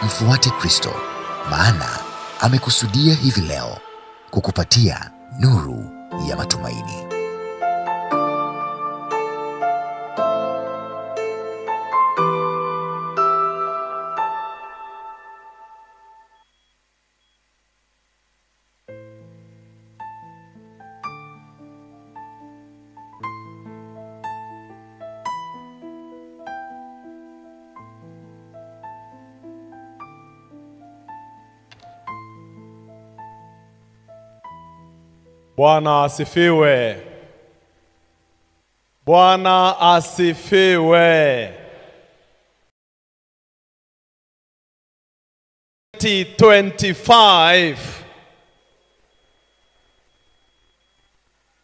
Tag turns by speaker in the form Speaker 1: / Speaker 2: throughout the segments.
Speaker 1: Mfuate Kristo, maana amekusudia hivi leo kukupatia nuru ya matumaini.
Speaker 2: Bwana asifiwe. Bwana asifiwe. 2025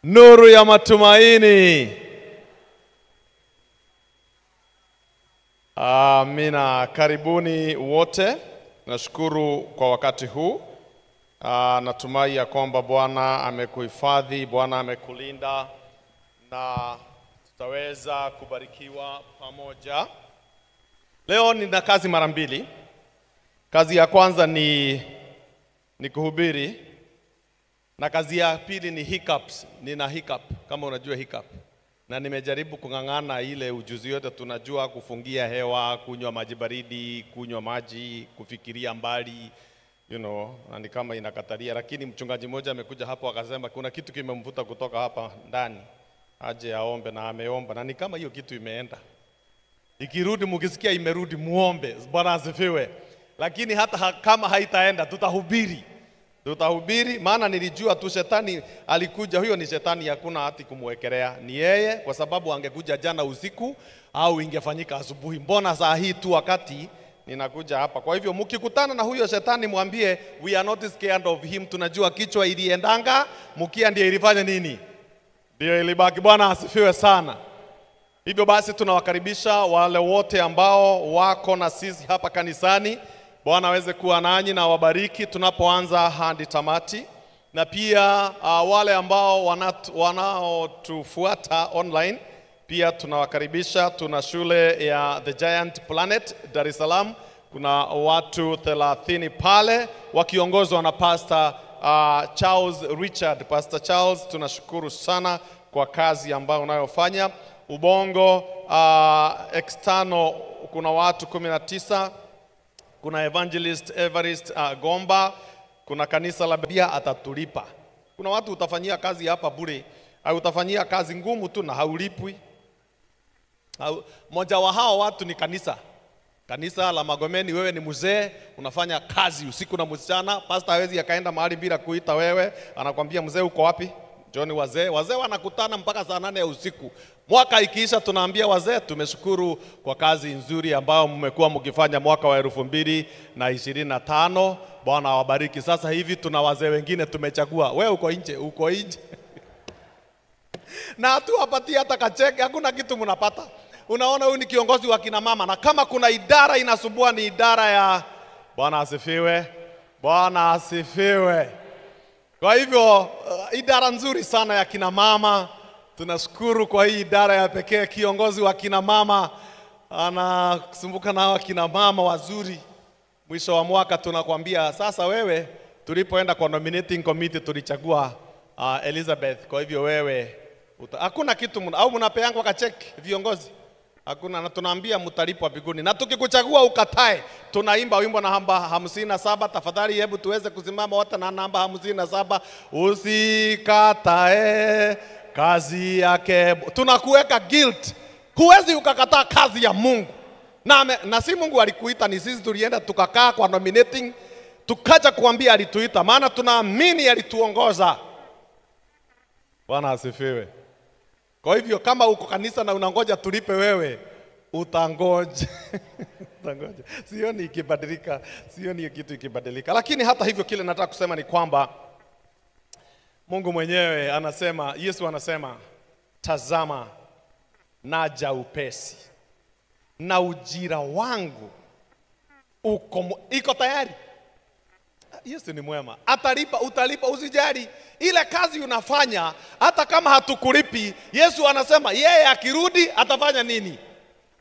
Speaker 2: nuru ya matumaini. Amina. Karibuni wote. Nashukuru kwa wakati huu. Natumai ya kwamba Bwana amekuhifadhi, Bwana amekulinda na tutaweza kubarikiwa pamoja. Leo nina kazi mara mbili. Kazi ya kwanza ni kuhubiri, na kazi ya pili ni hiccups. Nina hiccup, kama unajua hiccup. Na nimejaribu kung'ang'ana ile ujuzi yote tunajua: kufungia hewa, kunywa maji baridi, kunywa maji, kufikiria mbali, na ni kama inakatalia. Lakini mchungaji mmoja amekuja hapo akasema kuna kitu kimemvuta kutoka hapa ndani, aje aombe, na ameomba, na ni kama hiyo kitu imeenda. Ikirudi, mkisikia imerudi, muombe. Bwana asifiwe. Lakini hata kama haitaenda, tutahubiri, maana nilijua tu shetani alikuja. Huyo ni shetani, hakuna hati kumwekelea, ni yeye, kwa sababu angekuja jana usiku au ingefanyika asubuhi. Mbona saa hii tu wakati ninakuja hapa? Kwa hivyo mkikutana na huyo shetani mwambie we are not scared of him. Tunajua kichwa iliendanga, mkia ndiye ilifanya nini? Ndio ilibaki. Bwana asifiwe sana. Hivyo basi tunawakaribisha wale wote ambao wako na sisi hapa kanisani. Bwana aweze kuwa nanyi na wabariki tunapoanza hadi tamati. Na pia wale ambao wanaotufuata online pia tunawakaribisha. Tuna shule ya The Giant Planet Dar es Salaam. Kuna watu 30 pale wakiongozwa na Pastor Charles Richard. Pastor Charles, tunashukuru sana kwa kazi ambayo unayofanya. Ubongo external kuna watu 19. Kuna Evangelist Everest Gomba. Kuna kanisa la Biblia atatulipa. Kuna watu utafanyia kazi hapa bure, au utafanyia kazi ngumu tu na haulipwi. Moja wa hao watu ni kanisa la Magomeni. Wewe ni mzee, unafanya kazi usiku na mchana. Pastor hawezi akaenda mahali bila kuita wewe, anakuambia mzee uko wapi? John, wazee wanakutana mpaka saa 8 ya usiku. Mwaka ikiisha tunaambia wazee tumeshukuru kwa kazi nzuri ambayo mmekuwa mkifanya mwaka wa 2025. Bwana awabariki. Sasa hivi tuna wazee wengine tumechagua. Wewe uko nje. Na hatuwapatii hata kacheke, hakuna kitu mnapata. Unaona, huyu ni kiongozi wa kina mama, na kama kuna idara inasumbua ni idara ya Bwana asifiwe. Bwana asifiwe. Kwa hivyo idara nzuri sana ya kina mama. Tunashukuru kwa hii idara ya pekee. Kiongozi wa kina mama anasumbuka na hawa kina mama wazuri. Mwisho wa mwaka tunakwambia sasa, wewe, tulipoenda kwa nominating committee tulichagua Elizabeth. Kwa hivyo wewe hakuna kitu au mnapeangwa kacheki viongozi? Hakuna. Na tunaambia mtalipwa mbinguni. Na tukikuchagua ukatae, tunaimba wimbo na namba 57. Tafadhali hebu tuweze kusimama wote na namba 57. Usikatae kazi yake. Tunakuweka guilt. Huwezi ukakataa kazi ya Mungu. Na si Mungu alikuita, ni sisi tulienda tukakaa kwa nominating, tukaja kuambia alituita, maana tunaamini alituongoza. Bwana asifiwe. Kwa hivyo kama uko kanisa na unangoja tulipe wewe, utangoja. Sioni ikibadilika, sioni kitu ikibadilika. Lakini hata hivyo, kile nataka kusema ni kwamba Mungu mwenyewe anasema, Yesu anasema, tazama naja upesi, na ujira wangu iko tayari. Yesu ni mwema, atalipa, utalipa, usijali. Ile kazi unafanya hata kama hatukulipi, Yesu anasema yeye akirudi atafanya nini?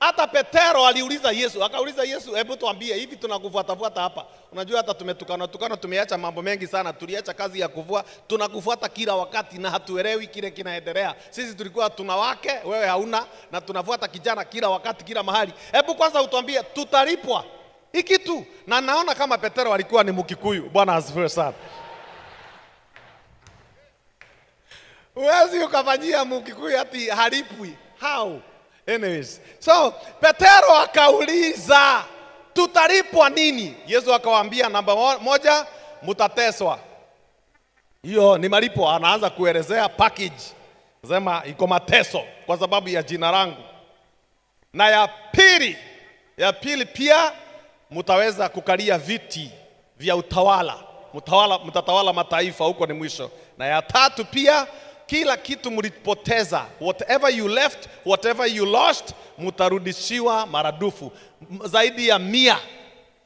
Speaker 3: Hata Petero aliuliza Yesu, akauliza Yesu, hebu tuambie hivi tunakufuata hapa. Unajua hata tumetukana tumeacha mambo mengi sana, tuliacha kazi ya kuvua, tunakufuata kila wakati na hatuelewi kile kinaendelea. Sisi tulikuwa tuna wake, wewe hauna, na tunafuata kijana kila wakati kila mahali. Hebu kwanza utuambie tutalipwa hiki tu. Na naona kama Petero alikuwa ni Mkikuyu. Bwana asifiwe sana. Huwezi ukafanyia Mkikuyu ati halipwi. How? Anyways, so Petero akauliza tutalipwa nini? Yesu akawaambia namba moja, mtateswa. Hiyo ni malipo. Anaanza kuelezea package. Sema iko mateso kwa sababu ya jina langu. Na ya pili pia mtaweza kukalia viti vya utawala. Mtatawala mataifa, huko ni mwisho. Na ya tatu pia kila kitu mlipoteza, whatever you left, whatever you lost, mtarudishiwa maradufu zaidi ya 100.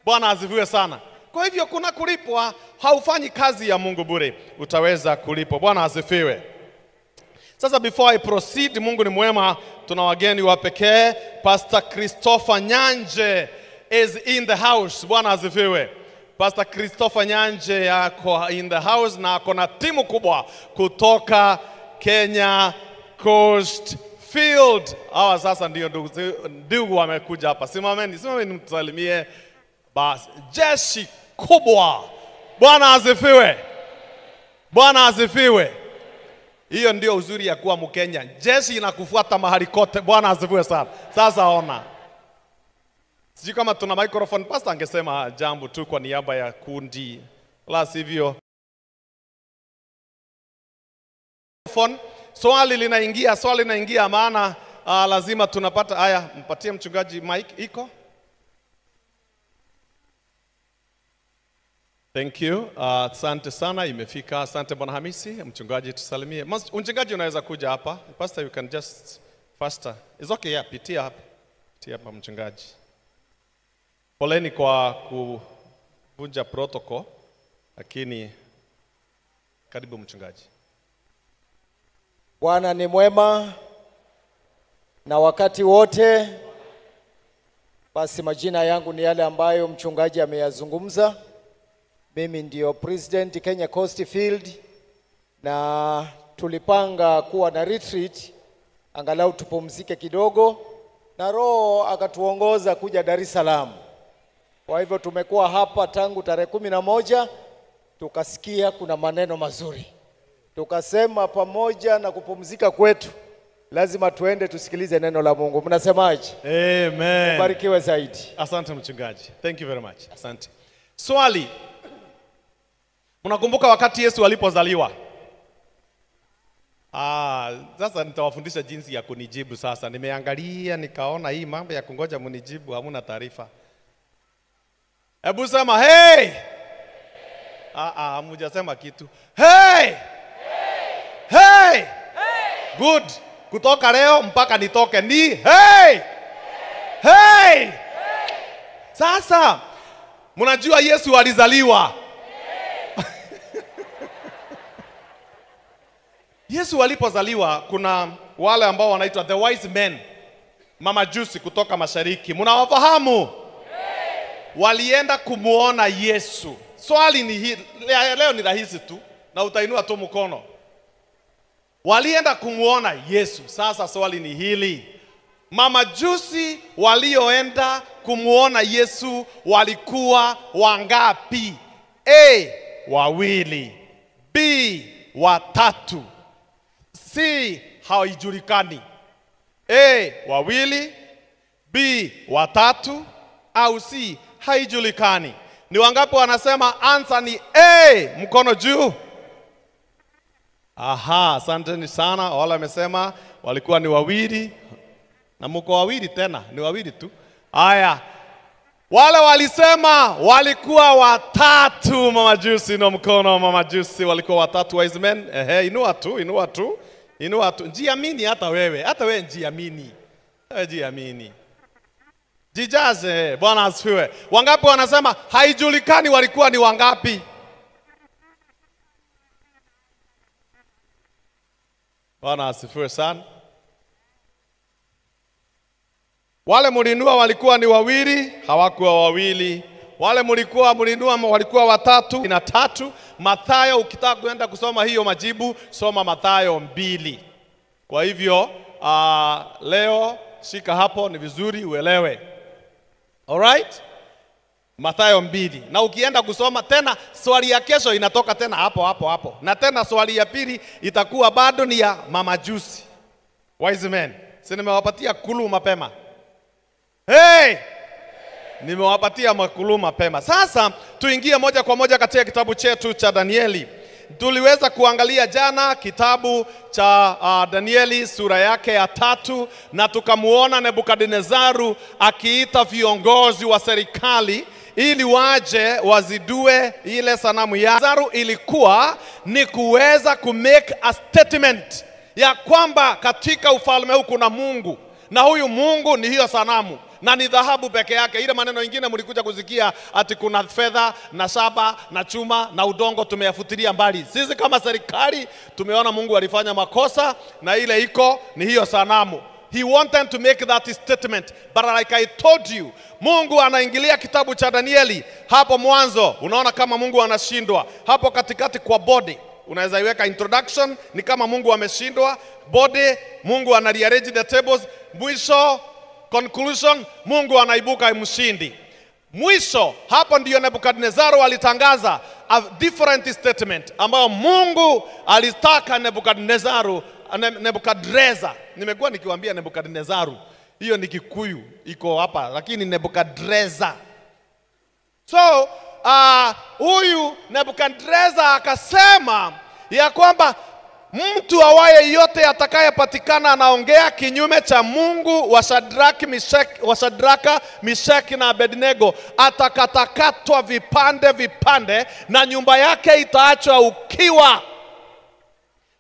Speaker 3: Bwana asifiwe sana. Kwa hivyo kuna kulipwa, haufanyi kazi ya Mungu bure, utaweza kulipwa. Bwana asifiwe. Sasa before I proceed, Mungu ni mwema, tuna wageni wa pekee. Pastor Christopher Nyanje is in the house. Bwana asifiwe. Pastor Christopher Nyanje yako in the house na akona timu kubwa kutoka Kenya Coast Field. Hawa sasa ndio ndugu wamekuja hapa. Simameni mtusalimie. Basi jeshi kubwa. Bwana asifiwe. Bwana asifiwe. Hiyo ndio uzuri ya kuwa Mkenya. Jeshi inakufuata mahali kote. Bwana asifiwe sana. Sasa ona. Sijui kama tuna microphone, pastor angesema jambo tu kwa niaba ya kundi. La sivyo. Swali linaingia maana lazima tunapata. Haya, mpatie mchungaji mic iko. Thank you. Asante sana, imefika. Asante Bwana Hamisi. Mchungaji tusalimie. Mchungaji unaweza kuja hapa. Pastor, you can just faster. It's okay, yeah, pitia hapa mchungaji. Poleni kwa kuvunja protocol, lakini karibu mchungaji.
Speaker 4: Bwana ni mwema na wakati wote. Basi majina yangu ni yale ambayo mchungaji ameyazungumza. Mimi ndio president Kenya Coast Field, na tulipanga kuwa na retreat angalau tupumzike kidogo, na Roho akatuongoza kuja Dar es Salaam. Kwa hivyo tumekuwa hapa tangu tarehe 11, tukasikia kuna maneno mazuri. Tukasema pamoja na kupumzika kwetu, lazima tuende tusikilize neno la Mungu. Mnasemaje?
Speaker 3: Amen.
Speaker 4: Barikiwe zaidi.
Speaker 3: Asante mchungaji. Thank you very much. Asante. Swali. Mnakumbuka wakati Yesu alipozaliwa? Sasa nitawafundisha jinsi ya kunijibu sasa. Nimeangalia nikaona hii mambo ya kungoja mnijibu hamuna taarifa. Hebu sema hey. Hamjasema kitu. Hey! Hey! Good. Kutoka leo mpaka nitoke ni hey! Hey! Sasa mnajua Yesu alizaliwa. Yesu alipozaliwa kuna wale ambao wanaitwa the wise men, mamajusi kutoka mashariki. Mnawafahamu? Walienda kumuona Yesu. Swali ni hili, leo ni rahisi tu na utainua tu mkono. Walienda kumuona Yesu. Sasa swali ni hili. Mamajusi walioenda kumuona Yesu walikuwa wangapi? A, 2. B, 3. C, haijulikani. A, 2. B, 3. Au C, haijulikani. Ni wangapi wanasema answer ni A? Mkono juu. Aha, asanteni sana. Wale wamesema walikuwa ni 2. Na mko 2 tena, ni 2 tu. Haya. Wale walisema walikuwa 3 mamajusi, no mkono mamajusi walikuwa 3 wise men. Inua tu. Jiamini hata wewe jiamini. Jiamini. Jijaze. Bwana asifiwe. Wangapi wanasema haijulikani walikuwa ni wangapi? Bwana asifiwe sana. Wale mulinua walikuwa ni wawili, hawakuwa wawili. Wale mulinua walikuwa watatu na tatu. Mathayo, ukitaka kuenda kusoma hiyo majibu, soma Mathayo 2. Kwa hivyo leo shika hapo, ni vizuri uelewe. Alright? Mathayo 2. Na ukienda kusoma tena, swali ya kesho inatoka tena hapo. Na tena swali ya pili itakuwa bado ni ya mamajusi. Wise men. Si nimewapatia kulu mapema. Hey! Nimewapatia makulu mapema. Sasa tuingie moja kwa moja katika kitabu chetu cha Danieli. Tuliweza kuangalia jana kitabu cha Danieli sura yake ya 3, na tukamuona Nebukadnezaru akiita viongozi wa serikali ili waje wazidue ile sanamu ya Zaru. Ilikuwa ni kuweza kumake a statement ya kwamba katika ufalme huu kuna Mungu, na huyu Mungu ni hiyo sanamu, na ni dhahabu peke yake. Ile maneno mengine mlikuja kusikia ati kuna fedha na shaba na chuma na udongo, tumeyafutilia mbali. Sisi kama serikali tumeona Mungu alifanya makosa, na ile iko ni hiyo sanamu. He wanted to make that statement, but like I told you, Mungu anaingilia kitabu cha Danieli hapo mwanzo. Unaona kama Mungu anashindwa hapo katikati kwa body. Unaweza iweka introduction, ni kama Mungu ameshindwa. Body, Mungu ana rearrange the tables. Mwisho, conclusion, Mungu anaibuka mshindi. Mwisho, hapo ndiyo Nebukadnezaru alitangaza a different statement ambayo Mungu alitaka Nebukadreza. Nimekuwa nikiwaambia Nebukadnezaru, hiyo ni Kikuyu, iko hapa, lakini Nebukadreza. So, huyu Nebukadreza akasema ya kwamba mtu awaye yote atakayepatikana anaongea kinyume cha Mungu wa Shadraka, Meshaki na Abednego atakatakatwa vipande na nyumba yake itaachwa ukiwa.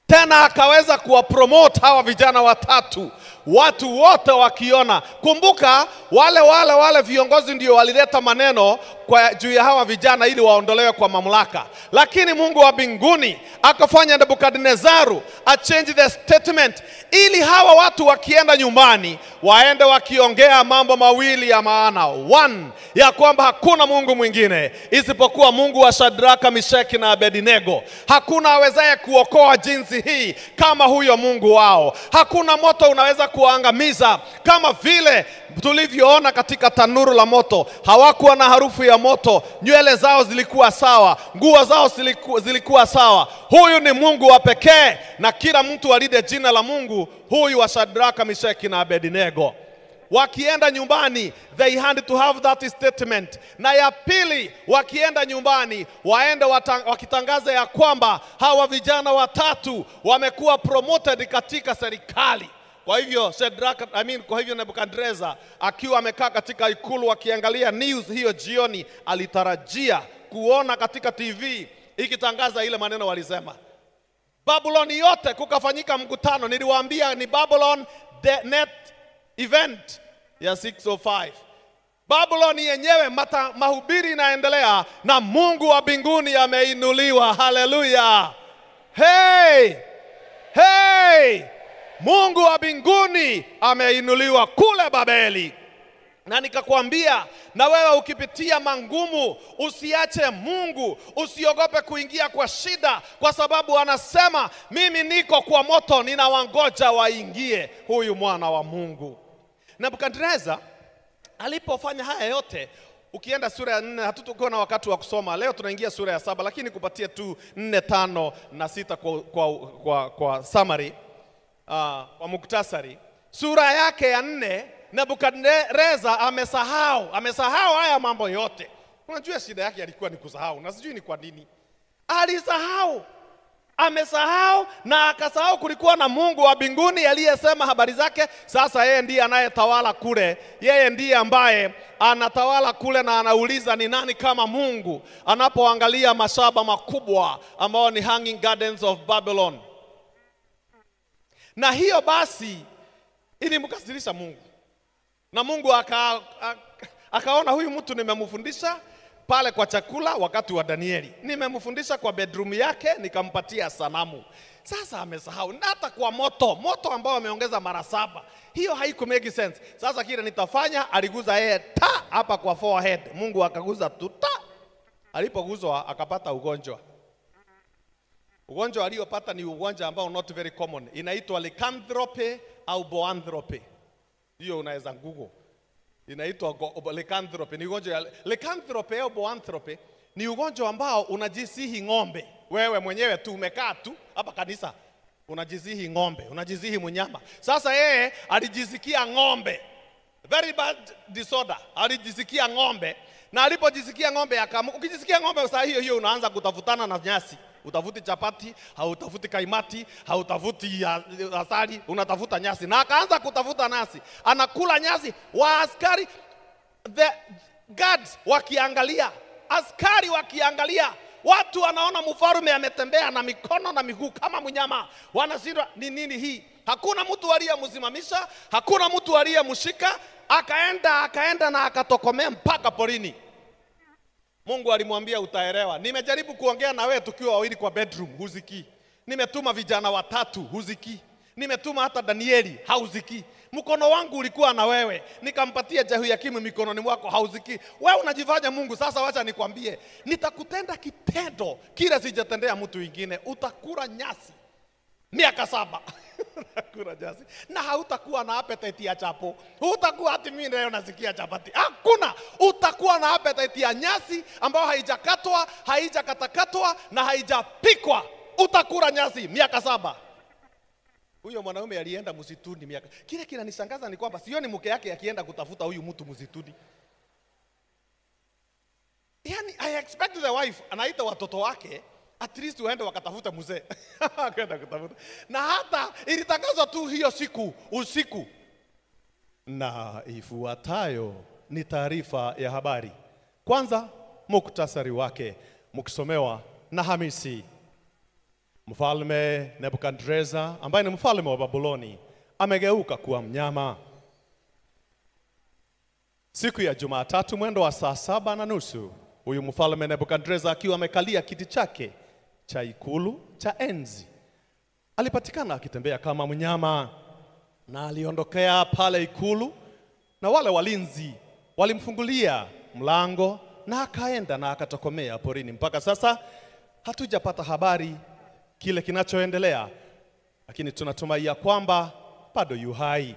Speaker 3: Tena akaweza kuwapromote hawa vijana watatu, watu wote wakiona. Kumbuka wale viongozi ndio walileta maneno kwa juu ya hawa vijana ili waondolewe kwa mamlaka, lakini Mungu wa mbinguni akafanya Nebukadnezaru a change the statement ili hawa watu wakienda nyumbani waende wakiongea mambo mawili ya maana. One, ya kwamba hakuna Mungu mwingine isipokuwa Mungu wa Shadraka, Meshaki na Abednego. Hakuna awezaye kuokoa jinsi hii kama huyo Mungu wao. Hakuna moto unaweza kuangamiza kama vile tulivyoona katika tanuru la moto. Hawakuwa na harufu ya moto, nywele zao zilikuwa sawa, nguo zao zilikuwa sawa. Huyu ni Mungu wa pekee, na kila mtu alide jina la Mungu huyu wa Shadraka, Meshaki na Abednego. Wakienda nyumbani, they had to have that statement. Na ya pili, wakienda nyumbani, waende wakitangaza ya kwamba hawa vijana watatu wamekuwa promoted katika serikali. Kwa hivyo kwa hivyo Nebukadneza akiwa amekaa katika ikulu akiangalia news hiyo jioni, alitarajia kuona katika TV ikitangaza ile maneno walisema. Babylon yote kukafanyika mkutano, niliwaambia ni Babylon the net event ya 605. Babylon yenyewe mahubiri inaendelea na Mungu wa mbinguni ameinuliwa. Haleluya. Hey! Mungu wa mbinguni ameinuliwa kule Babeli. Na nikakwambia, na wewe ukipitia mangumu, usiache Mungu, usiogope kuingia kwa shida, kwa sababu anasema mimi niko kwa moto, ninawangoja waingie, huyu mwana wa Mungu. Nebukadneza alipofanya haya yote, ukienda sura ya 4, hatutokuwa na wakati wa kusoma leo, tunaingia sura ya 7, lakini kupatia tu 4, 5 na 6 kwa summary, kwa muktasari. Sura yake ya 4, Nebukadneza amesahau haya mambo yote. Unajua shida yake alikuwa ni kusahau, na sijui ni kwa nini. Amesahau na akasahau kulikuwa na Mungu wa mbinguni aliyesema habari zake. Sasa yeye ndiye anayetawala kule, yeye ndiye ambaye anatawala kule, na anauliza ni nani kama Mungu anapoangalia mashamba makubwa ambao ni Hanging Gardens of Babylon. Na hiyo basi ilimkasirisha Mungu, na Mungu akaona huyu mtu nimemfundisha pale kwa chakula wakati wa Danieli, nimemfundisha kwa bedroom yake nikampatia sanamu. Sasa amesahau na hata kwa moto ambao ameongeza mara 7. Hiyo haiku make sense. Sasa kile nitafanya, aliguza yeye ta hapa kwa forehead. Mungu akaguza tu ta. Alipoguzwa akapata ugonjwa. Ugonjwa aliopata ni ugonjwa ambao not very common. Inaitwa lycanthropy au boanthropy. Hiyo unaweza Google. Inaitwa lycanthropy. Ni ugonjwa lycanthropy au boanthropy ni ugonjwa ambao unajisihi ng'ombe. Wewe mwenyewe tu umekaa tu hapa kanisa unajisihi ng'ombe, unajisihi mnyama. Sasa yeye alijisikia ng'ombe. Very bad disorder. Alijisikia ng'ombe na alipojisikia ng'ombe ukijisikia ng'ombe saa hiyo unaanza kutafutana na nyasi. Utafuti chapati, hautafuti kaimati, hautafuti asali, unatafuta nyasi. Na akaanza kutafuta nyasi. Anakula nyasi, waaskari the guards wakiangalia, askari wakiangalia, watu wanaona mfalme ametembea na mikono na miguu kama mnyama. Wanashindwa ni nini hii? Hakuna mtu aliyemsimamisha, hakuna mtu aliyemshika, akaenda na akatokomea mpaka porini. Mungu alimwambia utaelewa. Nimejaribu kuongea na wewe tukiwa wawili kwa bedroom, huziki. Nimetuma vijana 3, huziki. Nimetuma hata Danieli, hauziki. Mkono wangu ulikuwa na wewe, nikampatia Jehoyakimu mikononi mwako, hauziki. Wewe unajifanya Mungu. Sasa wacha nikwambie, nitakutenda kitendo kile sijatendea mtu mwingine. Utakula nyasi miaka 7. Utakula nyasi na hautakuwa na appetite ya chapo. Utakuwa ati mimi leo nasikia chapati. Hakuna. Utakuwa na appetite ya nyasi ambayo haijakatwa, haijakatakatwa na haijapikwa. Utakula nyasi miaka 7. Huyo mwanaume alienda msituni miaka. Kile kinanishangaza ni kwamba sioni mke yake akienda kutafuta huyu mtu msituni. Yani I expect the wife anaita watoto wake at least waende wakatafuta mzee. Akaenda kutafuta. Na hata ilitangazwa tu hiyo siku usiku. Na ifuatayo ni taarifa ya habari. Kwanza muktasari wake mkisomewa na Hamisi. Mfalme Nebukadneza ambaye ni mfalme wa Babuloni amegeuka kuwa mnyama. Siku ya Jumatatu mwendo wa saa 7:30, huyu mfalme Nebukadneza akiwa amekalia kiti chake cha ikulu cha enzi alipatikana akitembea kama mnyama, na aliondokea pale ikulu na wale walinzi walimfungulia mlango na akaenda na akatokomea porini. Mpaka sasa hatujapata habari kile kinachoendelea, lakini tunatumai kwamba bado yu hai.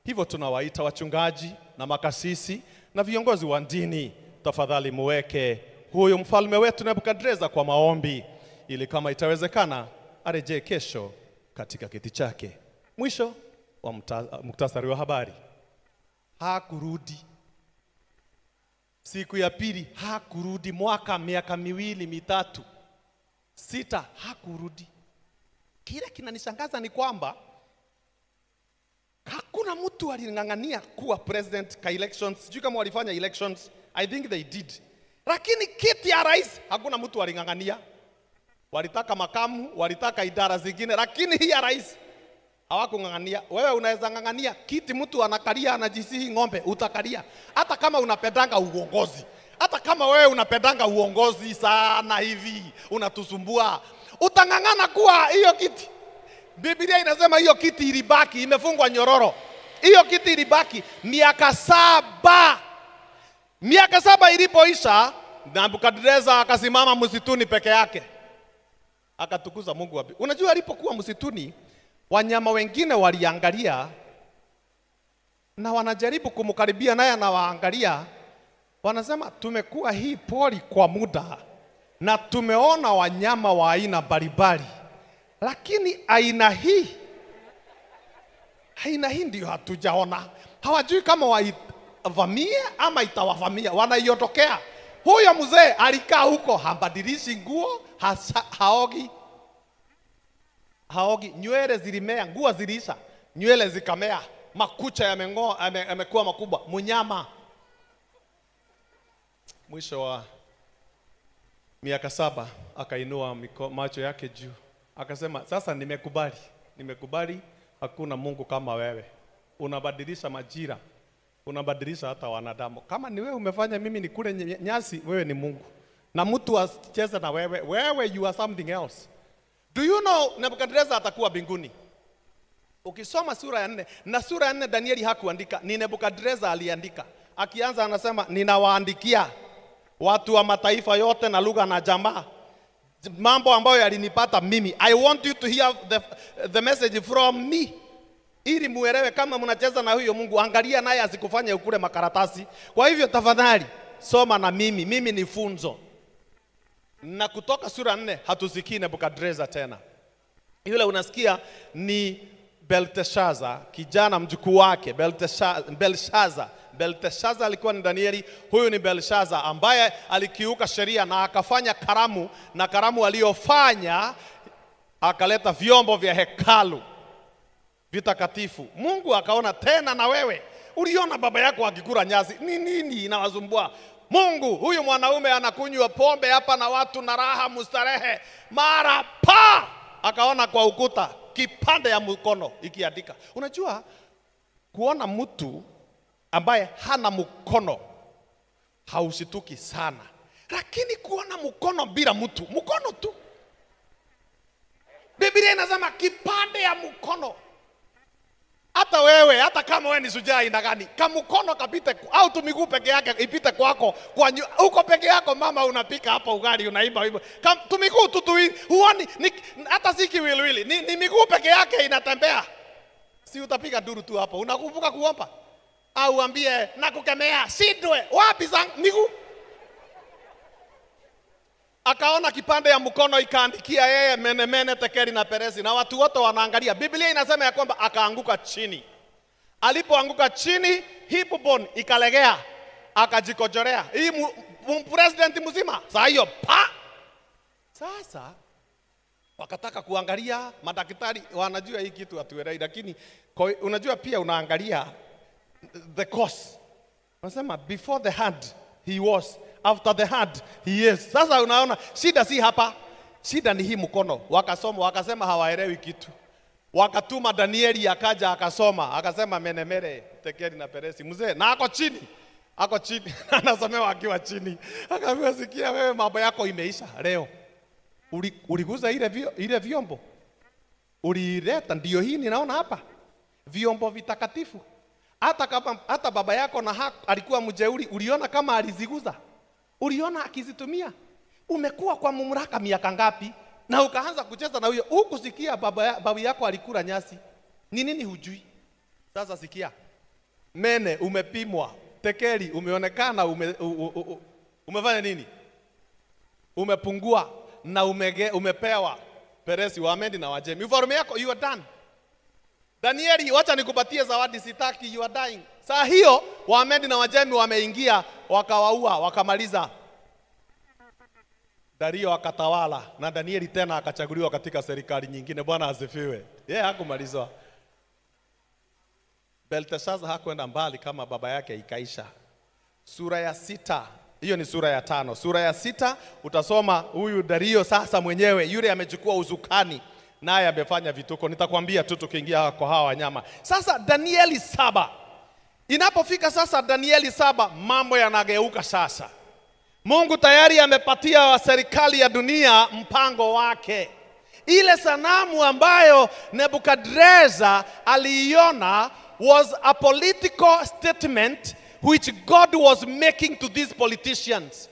Speaker 3: Hivyo tunawaita wachungaji na makasisi na viongozi wa dini, tafadhali muweke huyo mfalme wetu Nebukadneza kwa maombi, ili kama itawezekana arejee kesho katika kiti chake. Mwisho wa muktasari wa habari. Hakurudi. Siku ya pili hakurudi. Miaka 2, 3, 6 hakurudi. Kile kinanishangaza ni kwamba hakuna mtu aling'ang'ania kuwa president ka elections. Sijui kama walifanya elections, I think they did. Lakini kiti ya rais hakuna mtu aling'ang'ania. Walitaka makamu, walitaka idara zingine, lakini hii ya rais hawakung'ang'ania. Wewe unaweza ng'ang'ania kiti mtu anakalia anajisihi ng'ombe, utakalia. Hata kama unapendanga uongozi. Hata kama wewe unapendanga uongozi sana hivi, unatusumbua, utang'ang'ana kuwa hiyo kiti. Biblia inasema hiyo kiti ilibaki, imefungwa nyororo. Hiyo kiti ilibaki miaka 7. Miaka 7 ilipoisha, Nebukadneza akasimama msituni peke yake. Akatukuza Mungu wapi. Unajua alipokuwa msituni, wanyama wengine waliangalia na wanajaribu kumkaribia naye na waangalia. Wanasema tumekuwa hii pori kwa muda na tumeona wanyama wa aina mbalimbali, lakini aina hii ndio hatujaona. Hawajui kama waivamie ama itawavamia, wanaiotokea. Huyo mzee alikaa huko, habadilishi nguo, haogi, nywele zilimea, nguo zilisha, nywele zikamea, makucha yamekuwa makubwa, mnyama. Mwisho wa miaka 7 akainua macho yake juu, akasema sasa nimekubali hakuna Mungu kama wewe. Unabadilisha majira, unabadilisha hata wanadamu. Kama ni wewe umefanya mimi nikule nyasi, wewe ni Mungu. Na mtu acheze na wewe you are something else. Do you know Nebukadnezar atakuwa mbinguni? Ukisoma sura ya 4, na sura ya 4 Danieli hakuandika, ni Nebukadnezar aliandika. Akianza anasema ninawaandikia watu wa mataifa yote na lugha na jamaa mambo ambayo yalinipata mimi. I want you to hear the message from me. Ili muelewe kama mnacheza na huyo Mungu, angalia naye asikufanye ukule makaratasi. Kwa hivyo tafadhali soma na mimi ni funzo. Na kutoka sura 4 hatusikii Nebukadnezar tena. Yule unasikia ni Belteshazzar, kijana mjukuu wake Belshazzar. Belteshazzar alikuwa ni Danieli, huyu ni Belshazzar ambaye alikiuka sheria na akafanya karamu, na karamu aliyofanya akaleta vyombo vya hekalu vitakatifu. Mungu akaona tena, na wewe uliona baba yako akikula nyasi, ni nini inawazumbua Mungu? Huyu mwanaume anakunywa pombe hapa na watu na raha mustarehe. Mara pa akaona kwa ukuta kipande ya mkono ikiandika. Unajua kuona mtu ambaye hana mkono haushituki sana, lakini kuona mkono bila mkono tu, Biblia inasema kipande ya mkono. Hata wewe, hata kama wewe ni shujaa aina gani, kama mkono kapite au tu miguu peke yake ipite kwako, uko peke yako mama, unapika hapa ugali unaimba hivyo, kama tu miguu tu huoni, hata si kiwiliwili, ni miguu peke yake inatembea, si utapiga duru tu hapo. Unakumbuka kuomba au ambie nakukemea sidwe wapi za miguu? Akaona kipande ya mkono ikaandikia yeye Menemene, Tekeli na Peresi, na watu wote wanaangalia. Biblia inasema ya kwamba akaanguka chini. Alipoanguka chini, hip bone ikalegea, akajikojorea. Hii president mzima saa hiyo pa. Sasa wakataka kuangalia, madaktari wanajua hii kitu hatuelewi, lakini unajua pia unaangalia the cause. Wanasema before the hand he was, after the hand he is. Sasa unaona shida si hapa, shida ni hii mkono. Wakasoma wakasema hawaelewi kitu, wakatuma Danieli akaja akasoma, akasema Menemene, Tekeli na Peresi. Mzee na ako chini anasomewa akiwa chini. Akaambiwa sikia wewe, mambo yako imeisha leo. Uliguza ile vyombo ulileta, ndio hii ninaona hapa vyombo vitakatifu. Hata baba yako na alikuwa mjeuri, uliona kama aliziguza? Uliona akizitumia? Umekuwa kwa mamlaka miaka ngapi na ukaanza kucheza na huyo? Hukusikia babu yako alikula nyasi? Ni nini hujui? Sasa sikia, Mene umepimwa, Tekeli umeonekana umefanya nini? Umepungua na umepewa Peresi, Wamedi na Wajemi. Ufalme yako you are done. Danieli, wacha nikupatie zawadi, sitaki, you are dying. Saa hiyo Wamedi na Wajemi wameingia, wakawaua, wakamaliza. Dario akatawala na Danieli tena akachaguliwa katika serikali nyingine. Bwana asifiwe. Yeye hakumalizwa. Belteshazzar hakwenda mbali kama baba yake, ikaisha. Sura ya 6, hiyo ni sura ya 5. Sura ya 6 utasoma huyu Dario sasa mwenyewe, yule amechukua uzukani, naye amefanya vituko. Nitakwambia tu tukiingia kwa hawa wanyama. Sasa Danieli 7. Inapofika sasa Danieli 7, mambo yanageuka sasa. Mungu tayari amepatia serikali ya dunia mpango wake. Ile sanamu ambayo Nebukadnezar aliiona was a political statement which God was making to these politicians.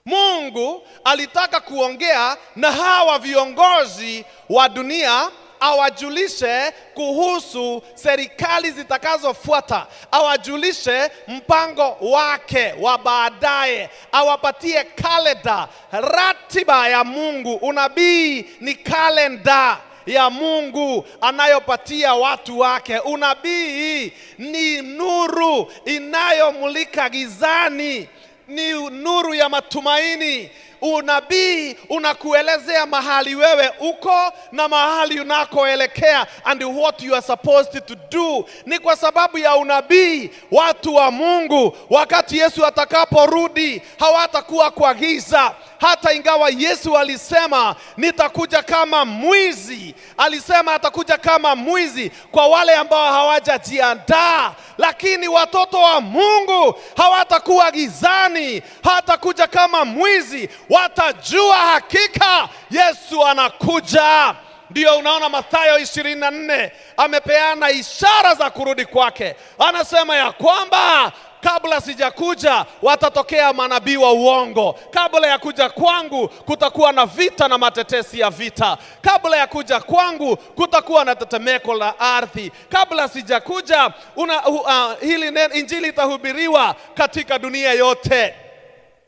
Speaker 3: Mungu alitaka kuongea na hawa viongozi wa dunia, awajulishe kuhusu serikali zitakazofuata, awajulishe mpango wake wa baadaye, awapatie kalenda, ratiba ya Mungu. Unabii ni kalenda ya Mungu anayopatia watu wake. Unabii ni nuru inayomulika gizani, ni nuru ya matumaini. Unabii unakuelezea mahali wewe uko na mahali unakoelekea, and what you are supposed to do. Ni kwa sababu ya unabii watu wa Mungu wakati Yesu atakaporudi hawatakuwa kwa giza, hata ingawa Yesu alisema nitakuja kama mwizi, alisema atakuja kama mwizi kwa wale ambao hawajajiandaa, lakini watoto wa Mungu hawatakuwa gizani, hatakuja kama mwizi, watajua hakika Yesu anakuja. Ndio unaona Mathayo 24 amepeana ishara za kurudi kwake. Anasema ya kwamba kabla sijakuja watatokea manabii wa uongo. Kabla ya kuja kwangu kutakuwa na vita na matetesi ya vita. Kabla ya kuja kwangu kutakuwa na tetemeko la ardhi. Kabla sijakuja injili itahubiriwa katika dunia yote.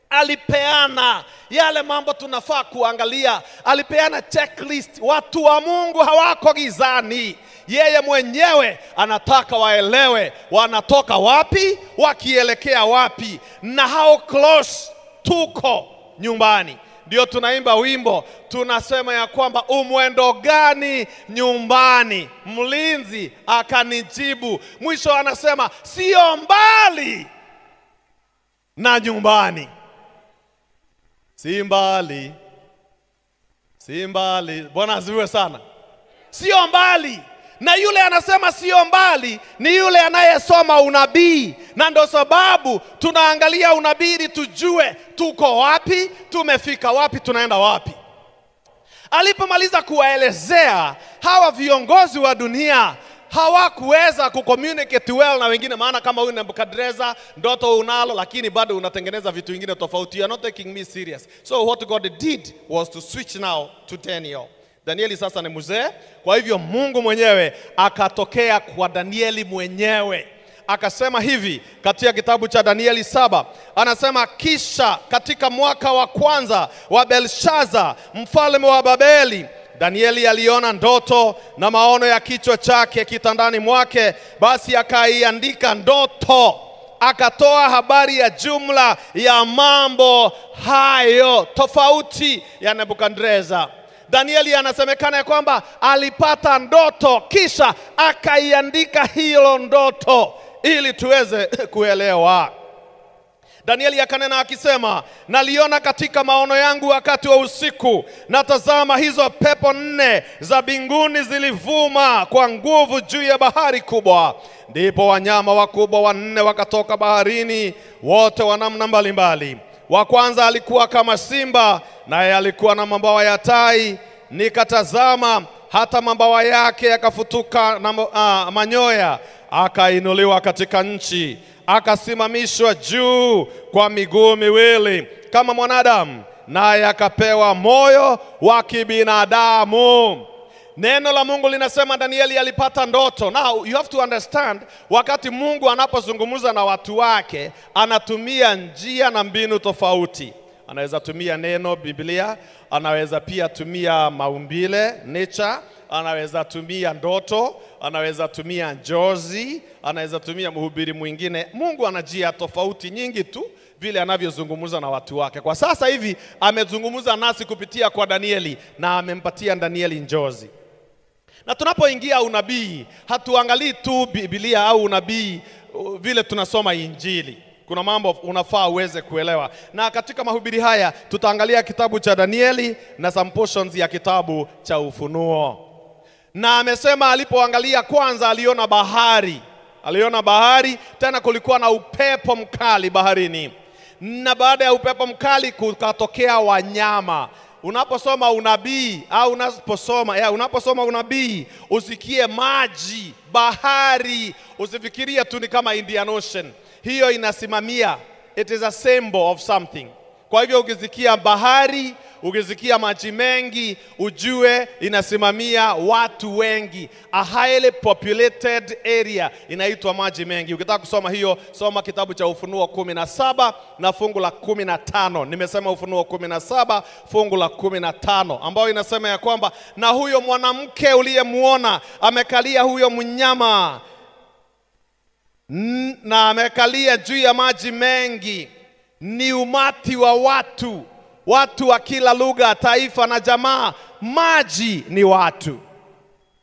Speaker 3: Alipeana yale mambo tunafaa kuangalia. Alipeana checklist. Watu wa Mungu hawako gizani. Yeye mwenyewe anataka waelewe wanatoka wapi, wakielekea wapi, na how close tuko nyumbani. Ndio tunaimba wimbo, tunasema ya kwamba umwendo gani nyumbani, mlinzi akanijibu. Mwisho anasema sio mbali na nyumbani. Si mbali, si mbali. Bwana asifiwe sana. Sio mbali. Na yule anasema sio mbali ni yule anayesoma unabii. Na ndo sababu tunaangalia unabii ili tujue tuko wapi, tumefika wapi, tunaenda wapi. Alipomaliza kuwaelezea hawa viongozi wa dunia hawakuweza kucommunicate well na wengine, maana kama huyu Nebukadneza ndoto unalo lakini bado unatengeneza vitu vingine tofauti. You are not taking me serious. So what God did was to switch now to Daniel. Danieli sasa ni mzee, kwa hivyo Mungu mwenyewe akatokea kwa Danieli mwenyewe. Akasema hivi katika kitabu cha Danieli 7, anasema kisha katika mwaka wa kwanza wa Belshaza mfalme wa Babeli, Danieli aliona ndoto na maono ya kichwa chake kitandani mwake. Basi akaiandika ndoto, akatoa habari ya jumla ya mambo hayo, tofauti ya Nebukadneza. Danieli anasemekana ya kwamba alipata ndoto kisha akaiandika hiyo ndoto ili tuweze kuelewa. Danieli akanena akisema, naliona katika maono yangu wakati wa usiku, na tazama hizo pepo 4 za mbinguni zilivuma kwa nguvu juu ya bahari kubwa. Ndipo wanyama wakubwa 4 wakatoka baharini, wote wa namna mbalimbali. Wa kwanza alikuwa kama simba, naye alikuwa na mabawa ya tai. Nikatazama hata mabawa yake yakafutuka na manyoya. Akainuliwa katika nchi, akasimamishwa juu kwa miguu miwili kama mwanadamu, naye akapewa moyo wa kibinadamu. Neno la Mungu linasema Danieli alipata ndoto. Now you have to understand, wakati Mungu anapozungumza na watu wake, anatumia njia na mbinu tofauti. Anaweza tumia neno Biblia, anaweza pia tumia maumbile, nature, anaweza tumia ndoto, anaweza tumia njozi, anaweza tumia mhubiri mwingine. Mungu ana njia tofauti nyingi tu vile anavyozungumza na watu wake. Kwa sasa hivi amezungumza nasi kupitia kwa Danieli na amempatia Danieli njozi. Na tunapoingia unabii, hatuangalii tu Biblia au unabii vile tunasoma Injili. Kuna mambo unafaa uweze kuelewa. Na katika mahubiri haya tutaangalia kitabu cha Danieli na some portions ya kitabu cha Ufunuo. Na amesema alipoangalia kwanza aliona bahari. Aliona bahari, tena kulikuwa na upepo mkali baharini. Na baada ya upepo mkali kukatokea wanyama. Unaposoma unabii au unaposoma unabii, usikie maji, bahari, usifikirie tu ni kama Indian Ocean. Hiyo inasimamia, it is a symbol of something. Kwa hivyo ukisikia bahari, ukisikia maji mengi, ujue inasimamia watu wengi. A highly populated area inaitwa maji mengi. Ukitaka kusoma hiyo, soma kitabu cha Ufunuo 17 na fungu la 15. Nimesema Ufunuo 17 fungu la 15, ambao inasema ya kwamba na huyo mwanamke uliyemuona amekalia huyo mnyama, na amekalia juu ya maji mengi. Ni umati wa watu, watu wa kila lugha, taifa na jamaa. Maji ni watu.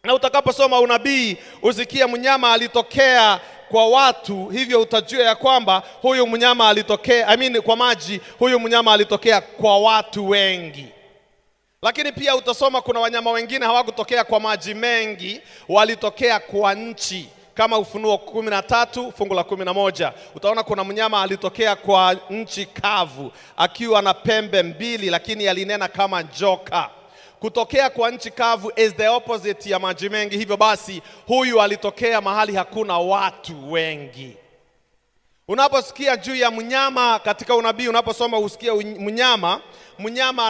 Speaker 3: Na utakaposoma unabii, usikie mnyama alitokea kwa watu, hivyo utajua ya kwamba huyu mnyama alitokea, kwa maji, huyu mnyama alitokea kwa watu wengi. Lakini pia utasoma kuna wanyama wengine hawakutokea kwa maji mengi, walitokea kwa nchi. Kama Ufunuo 13 fungu la 11, utaona kuna mnyama alitokea kwa nchi kavu akiwa na pembe mbili, lakini alinena kama joka. Kutokea kwa nchi kavu is the opposite ya maji mengi. Hivyo basi huyu alitokea mahali hakuna watu wengi. Unaposikia juu ya mnyama katika unabii, unaposoma usikia mnyama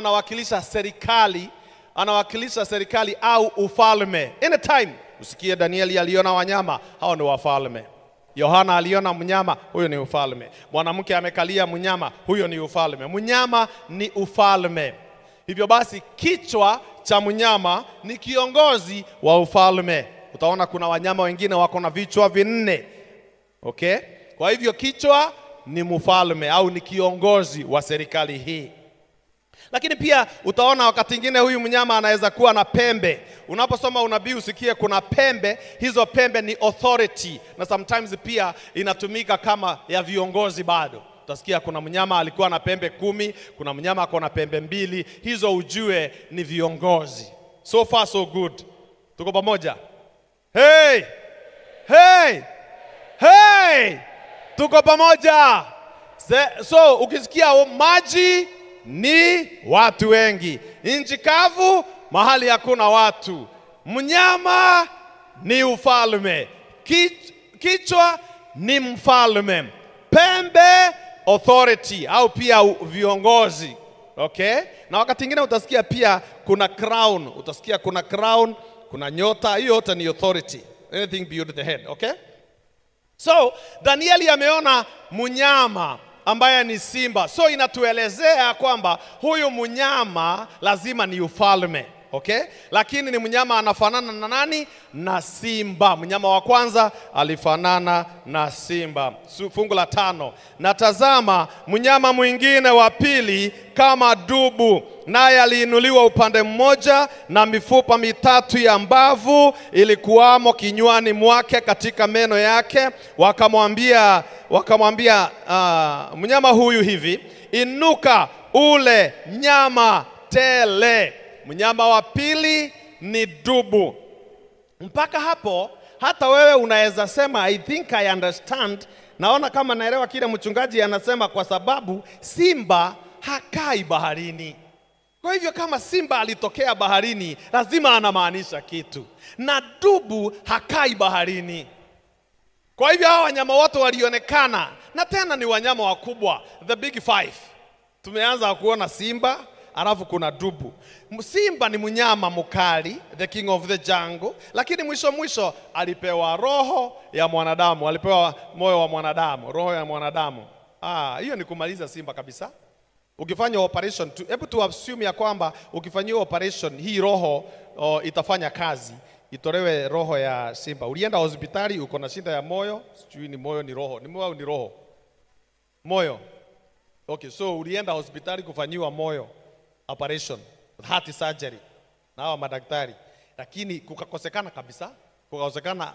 Speaker 3: anawakilisha serikali au ufalme. Anytime usikie Danieli aliona wanyama, hao ni wafalme. Yohana aliona mnyama, huyo ni ufalme. Mwanamke amekalia mnyama, huyo ni ufalme. Mnyama ni ufalme. Hivyo basi kichwa cha mnyama ni kiongozi wa ufalme. Utaona kuna wanyama wengine wako na vichwa vinne. Okay? Kwa hivyo kichwa ni mfalme au ni kiongozi wa serikali hii. Lakini pia utaona wakati mwingine huyu mnyama anaweza kuwa na pembe. Unaposoma unabii usikie kuna pembe, hizo pembe ni authority, na sometimes pia inatumika kama ya viongozi bado. Utasikia kuna mnyama alikuwa na pembe 10, kuna mnyama ako na pembe 2, hizo ujue ni viongozi. So far so good. Tuko pamoja? Hey! Hey! Hey! Tuko pamoja? So ukisikia maji ni watu wengi, nchi kavu mahali hakuna watu, mnyama ni ufalme, kichwa ni mfalme, pembe authority au pia viongozi. Okay? Na wakati mwingine utasikia pia kuna crown, utasikia kuna crown, kuna nyota, hiyo yote ni authority, anything beyond the head. Okay? So Danieli ameona mnyama ambaye ni simba. So inatuelezea kwamba huyu mnyama lazima ni ufalme. Okay? Lakini ni mnyama anafanana na nani? Na simba. Mnyama wa kwanza alifanana na simba. Fungu la 5. Na tazama mnyama mwingine wa pili kama dubu, naye aliinuliwa upande mmoja, na mifupa mitatu ya mbavu ilikuwamo kinywani mwake katika meno yake. Wakamwambia mnyama huyu hivi, inuka ule nyama tele. Mnyama wa pili ni dubu. Mpaka hapo hata wewe unaweza sema I think I understand. Naona kama naelewa kile mchungaji anasema, kwa sababu simba hakai baharini. Kwa hivyo kama simba alitokea baharini, lazima anamaanisha kitu. Na dubu hakai baharini. Kwa hivyo hawa wanyama wote walionekana, na tena ni wanyama wakubwa, the big five. Tumeanza kuona simba, alafu kuna dubu. Simba ni mnyama mkali, the king of the jungle, lakini mwisho alipewa roho ya mwanadamu, alipewa moyo wa mwanadamu, roho ya mwanadamu. Hiyo ni kumaliza simba kabisa. Ukifanya operation, hebu tu assume ya kwamba ukifanyia operation hii roho itafanya kazi, itolewe roho ya simba. Ulienda hospitali uko na shida ya moyo, sijui ni moyo ni roho. Ni moyo ni roho? Moyo. Okay, so ulienda hospitali kufanyiwa moyo operation, heart surgery na hawa madaktari, lakini kukakosekana kabisa, kukakosekana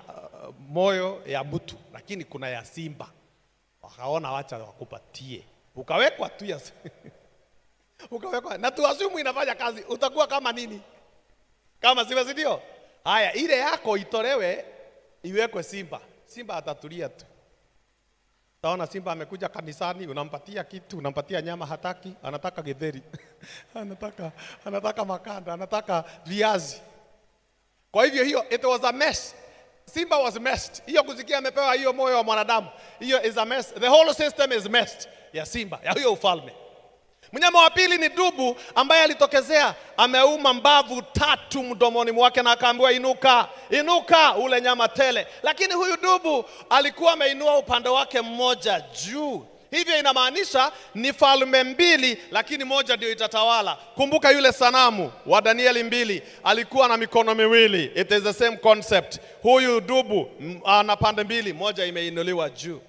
Speaker 3: moyo ya mtu, lakini kuna ya simba. Wakaona wacha wakupatie, ukawekwa tu ya ukawekwa, na tuasumu inafanya kazi. Utakuwa kama nini? Kama simba, si ndio? Haya, ile yako itolewe iwekwe simba. Simba atatulia tu. Taona simba amekuja kanisani, unampatia kitu, unampatia nyama hataki, anataka githeri. anataka makanda, anataka viazi. Kwa hivyo hiyo it was a mess. Simba was messed. Hiyo kusikia amepewa hiyo moyo wa mwanadamu, hiyo is a mess. The whole system is messed ya simba, ya hiyo ufalme. Mnyama wa pili ni dubu, ambaye alitokezea ameuma mbavu 3 mdomoni mwake, na akaambiwa inuka ule nyama tele. Lakini huyu dubu alikuwa ameinua upande wake mmoja juu. Hivyo inamaanisha ni falme 2, lakini moja ndio itatawala. Kumbuka yule sanamu wa Danieli 2 alikuwa na mikono miwili. It is the same concept. Huyu dubu ana pande 2, moja imeinuliwa juu.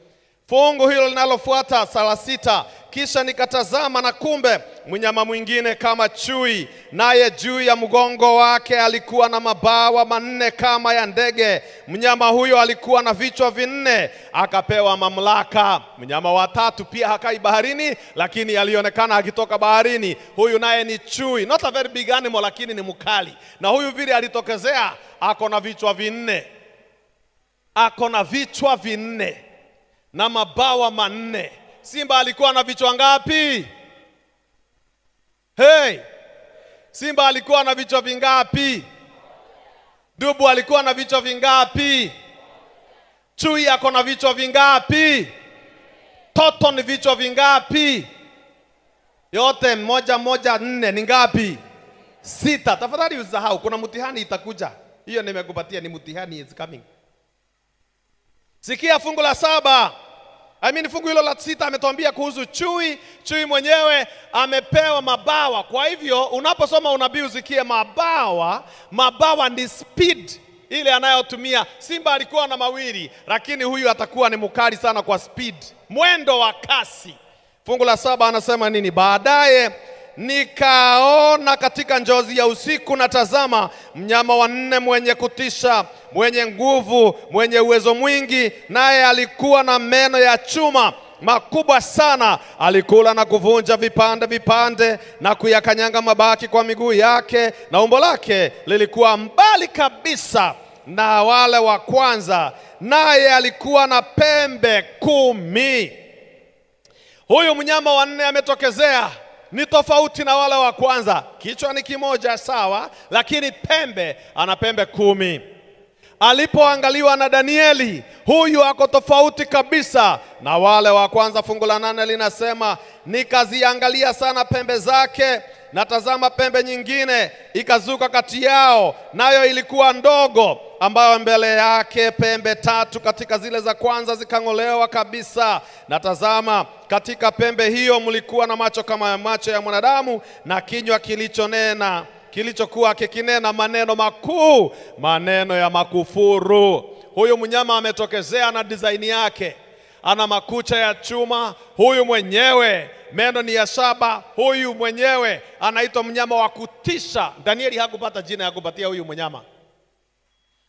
Speaker 3: Fungu hilo linalofuata 6,
Speaker 2: Kisha nikatazama na kumbe mnyama mwingine kama chui, naye juu ya mgongo wake alikuwa na mabawa manne kama ya ndege. Mnyama huyo alikuwa na vichwa vinne, akapewa mamlaka. Mnyama wa tatu pia hakai baharini, lakini alionekana akitoka baharini. Huyu naye ni chui, not a very big animal, lakini ni mkali. Na huyu vile alitokezea, ako na vichwa vinne. Ako na vichwa vinne na mabawa manne. Simba alikuwa na vichwa ngapi? Hey! Simba alikuwa na vichwa vingapi? Dubu alikuwa na vichwa vingapi? Chui ako na vichwa vingapi? Toto ni vichwa vingapi? Yote moja moja nne ni ngapi? 6. Tafadhali usisahau kuna mtihani itakuja. Hiyo nimekupatia, ni mtihani is coming. Sikia fungu la 7. Fungu hilo la 6 ametuambia kuhusu chui. Chui mwenyewe amepewa mabawa. Kwa hivyo unaposoma unabii usikie mabawa. Mabawa ni speed ile anayotumia. Simba alikuwa na mawili, lakini huyu atakuwa ni mkali sana kwa speed, mwendo wa kasi. Fungu la 7 anasema nini? Baadaye nikaona katika njozi ya usiku, na tazama, mnyama wa 4 mwenye kutisha, mwenye nguvu, mwenye uwezo mwingi, naye alikuwa na meno ya chuma makubwa sana. Alikula na kuvunja vipande vipande na kuyakanyanga mabaki kwa miguu yake, na umbo lake lilikuwa mbali kabisa na wale wa kwanza, naye alikuwa na pembe 10. Huyu mnyama wa 4 ametokezea, ni tofauti na wale wa kwanza. Kichwa ni kimoja sawa, lakini pembe, ana pembe 10. Alipoangaliwa na Danieli, huyu ako tofauti kabisa na wale wa kwanza. Fungu la 8 linasema, nikaziangalia sana pembe zake, na tazama pembe nyingine ikazuka kati yao, nayo ilikuwa ndogo, ambayo mbele yake pembe 3 katika zile za kwanza zikang'olewa kabisa. Na tazama, katika pembe hiyo mlikuwa na macho kama ya macho ya mwanadamu, na kinywa kilichokuwa kikinena maneno makuu, maneno ya makufuru. Huyu mnyama ametokezea na design yake. Ana makucha ya chuma. Huyu mwenyewe meno ni ya shaba. Huyu mwenyewe anaitwa mnyama wa kutisha. Danieli hakupata jina ya kupatia huyu mnyama.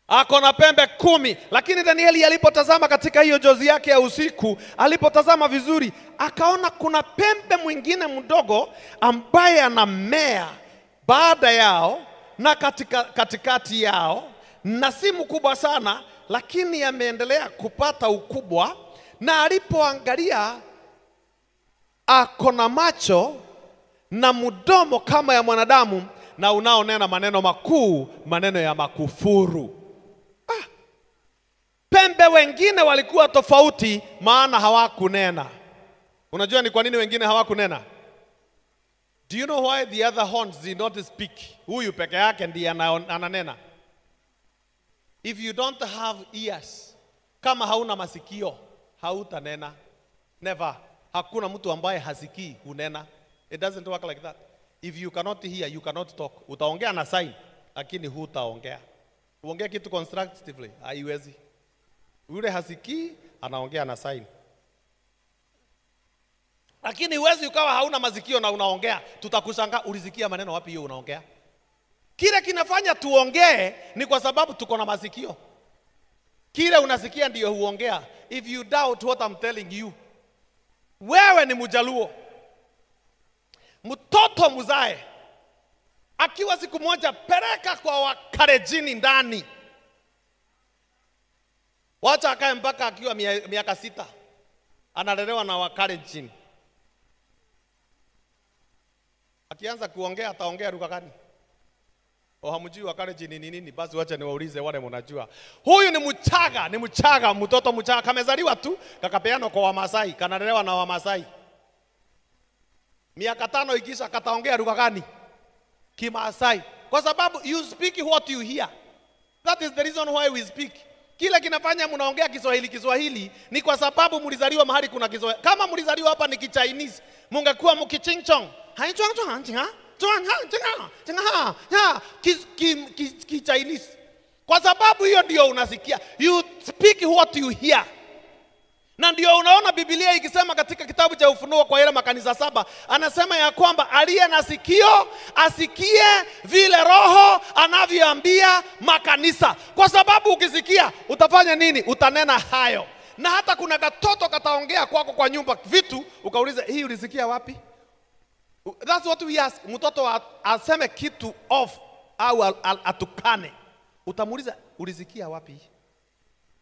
Speaker 2: Ako na pembe 10, lakini Danieli alipotazama katika hiyo jozi yake ya usiku, alipotazama vizuri, akaona kuna pembe mwingine mdogo ambaye anamea baada yao na katikati yao, na si mkubwa sana, lakini ameendelea kupata ukubwa. Na alipoangalia, ako na macho na mdomo kama ya mwanadamu, na unaonena maneno makuu, maneno ya makufuru. Pembe wengine walikuwa tofauti, maana hawakunena. Unajua ni kwa nini wengine hawakunena? Do you know why the other horns did not speak? Huyu peke yake ndiye ananena. If you don't have ears, kama hauna masikio, hautanena. Never. Hakuna mtu ambaye hasikii kunena. It doesn't work like that. If you cannot hear, you cannot talk. Utaongea na sign, lakini hutaongea. Uongea kitu constructively, haiwezi. Yule hasikii, anaongea na sign. Lakini huwezi ukawa hauna masikio na unaongea. Tutakushangaa, ulisikia maneno wapi hiyo unaongea? Kile kinafanya tuongee ni kwa sababu tuko na masikio. Kile unasikia ndiyo huongea. If you doubt what I'm telling you, wewe ni Mjaluo. Mtoto mzae akiwa siku moja, pereka kwa Wakarejini ndani. Wacha akae mpaka akiwa miaka 6. Analelewa na Wakarejini. Akianza kuongea ataongea lugha gani? Hamjui Wakarejini ni nini? Basi wacha niwaulize wale mnajua. Huyu ni Mchaga, mtoto Mchaga, kamezaliwa tu, kakapeana kwa Wamasai, kanalelewa na Wamasai. Miaka 5 ikisha kataongea lugha gani? Kimasai. Kwa sababu you speak what you hear. That is the reason why we speak. Kile kinafanya mnaongea Kiswahili ni kwa sababu mlizaliwa mahali kuna Kiswahili. Kama mlizaliwa hapa ni Kichinese, mungekuwa mkichingchong. Chinese. Kwa sababu hiyo ndio unasikia. You speak what you hear.
Speaker 3: Na ndio unaona Biblia ikisema katika kitabu cha Ufunuo kwa ile makanisa 7, anasema ya kwamba aliye na sikio asikie vile Roho anavyoambia makanisa. Kwa sababu ukisikia utafanya nini? Utanena hayo. Na hata kuna katoto kataongea kwako kwa nyumba vitu, ukauliza hii ulisikia wapi? That's what we ask. Mtoto aseme kitu off au atukane, utamuuliza ulisikia wapi?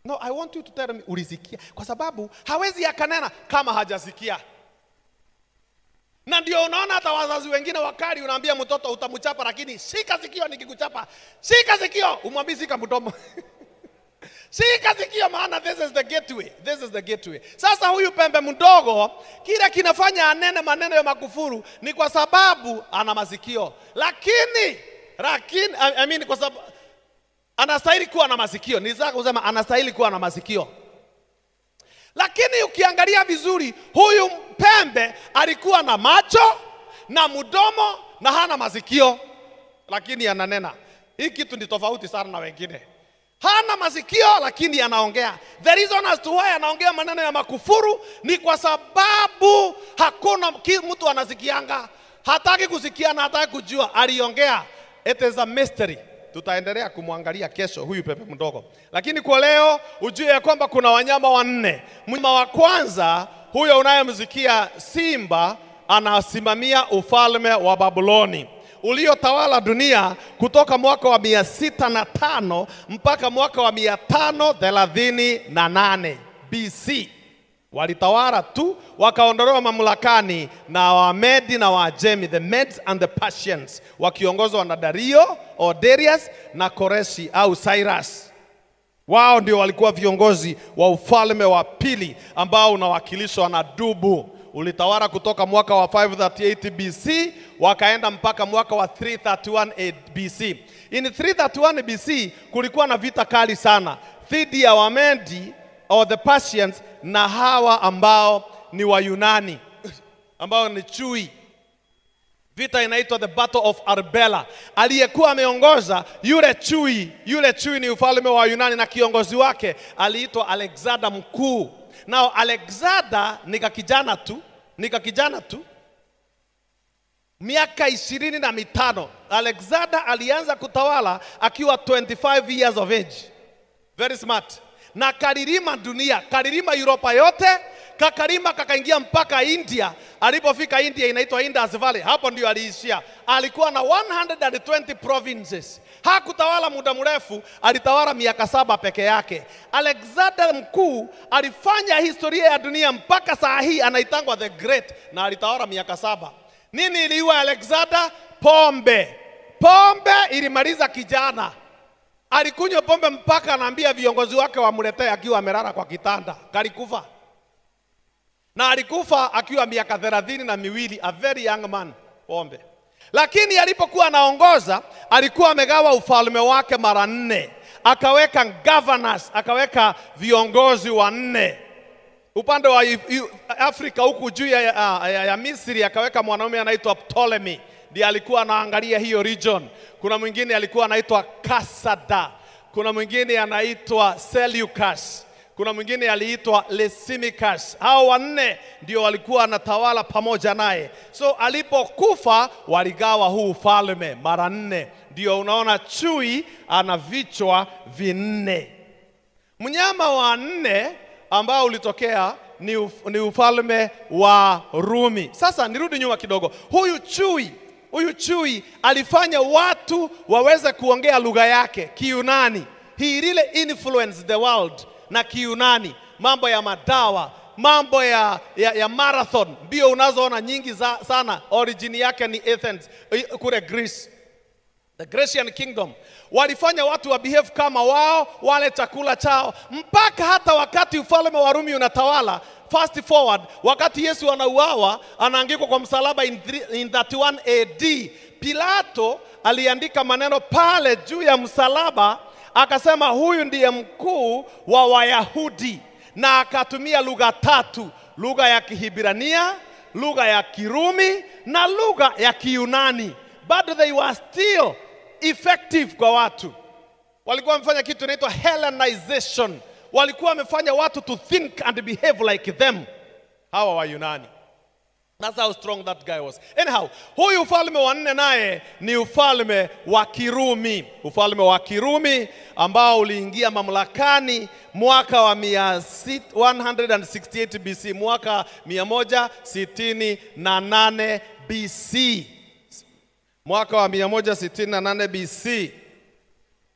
Speaker 3: No, I want you to tell me ulisikia, kwa sababu hawezi akanena kama hajasikia. Na ndio unaona hata wazazi wengine wakali, unaambia mtoto utamchapa, lakini shika sikio nikikuchapa. Shika sikio, umwambie shika mdomo. Shika sikio, maana this is the gateway. This is the gateway. Sasa huyu pembe mdogo, kile kinafanya anene maneno ya makufuru ni kwa sababu ana masikio. Lakini I mean kwa sababu anastahili kuwa na masikio. Nilitaka kusema anastahili kuwa na masikio. Lakini ukiangalia vizuri, huyu pembe alikuwa na macho na mdomo na hana masikio, lakini ananena. Hii kitu ni tofauti sana na wengine. Hana masikio lakini anaongea. The reason as to why anaongea maneno ya makufuru ni kwa sababu hakuna mtu anasikianga. Hataki kusikia na hataki kujua. Aliongea. It is a mystery. Tutaendelea kumwangalia kesho huyu pepe mdogo. Lakini kwa leo ujue ya kwamba kuna wanyama 4. Mnyama wa kwanza, huyo unayemsikia simba, anasimamia ufalme wa Babuloni uliotawala dunia kutoka mwaka wa 605 mpaka mwaka wa 538 BC. Walitawala tu, wakaondolewa mamlakani na Wamedi na Waajemi, the Medes and the Persians, wakiongozwa na Dario au Darius na Koreshi au Cyrus. Wao ndio walikuwa viongozi wa ufalme wa pili ambao unawakilishwa na dubu. Ulitawala kutoka mwaka wa 538 BC wakaenda mpaka mwaka wa 331 BC. In 331 BC kulikuwa na vita kali sana dhidi ya Wamedi or the Persians na hawa ambao ni Wayunani ambao ni chui. Vita inaitwa the Battle of Arbela. Aliyekuwa ameongoza yule chui ni ufalme wa Yunani, na kiongozi wake aliitwa Alexander Mkuu. Now Alexander nikakijana tu miaka 25. Alexander alianza kutawala akiwa 25 years of age. Very smart. Na kalirima dunia, kalirima Europa yote, kakarima kakaingia mpaka India. Alipofika India inaitwa Indus Valley, hapo ndio aliishia. Alikuwa na 120 provinces. Hakutawala muda mrefu, alitawala miaka 7 peke yake. Alexander Mkuu alifanya historia ya dunia mpaka saa hii anaitangwa the Great, na alitawala miaka 7. Nini iliua Alexander? Pombe. Pombe ilimaliza kijana. Alikunywa pombe mpaka anaambia viongozi wake wamletee akiwa amelala kwa kitanda. Kalikufa. Na alikufa akiwa miaka 32, a very young man. Pombe. Lakini alipokuwa anaongoza, alikuwa amegawa ufalme wake mara 4. Akaweka governors, akaweka viongozi 4. Upande wa Afrika huku juu ya Misri akaweka mwanaume anaitwa Ptolemy. Ndiye alikuwa anaangalia hiyo region. Kuna mwingine alikuwa anaitwa Kasada. Kuna mwingine anaitwa Seleucus. Kuna mwingine aliitwa Lysimachus. Hao 4 ndio walikuwa wanatawala pamoja naye. So alipokufa waligawa huu ufalme mara 4. Ndio unaona chui ana vichwa 4. Mnyama wa 4 ambao ulitokea ni ufalme wa Rumi. Sasa nirudi nyuma kidogo. Huyu chui alifanya watu waweze kuongea lugha yake Kiyunani. He really influenced the world na Kiyunani. Mambo ya madawa, mambo ya marathon, mbio unazoona nyingi sana, origin yake ni Athens kule Greece. The Grecian Kingdom. Walifanya watu wa behave kama wao, wale chakula chao, mpaka hata wakati ufalme wa Rumi unatawala. Fast forward, wakati Yesu anauawa, anaangikwa kwa msalaba in 31 AD. Pilato aliandika maneno pale juu ya msalaba, akasema huyu ndiye mkuu wa Wayahudi, na akatumia lugha 3, lugha ya Kihibrania, lugha ya Kirumi na lugha ya Kiyunani. But they were still effective kwa watu. Walikuwa wamefanya kitu inaitwa Hellenization. walikuwa wamefanya watu to think and behave like them. Hawa wa Yunani. That's how strong that guy was. Anyhow, huyu ufalme wa nne naye ni ufalme wa Kirumi. Ufalme wa Kirumi ambao uliingia mamlakani mwaka wa 168 BC, mwaka 168 BC. Mwaka wa 168 BC.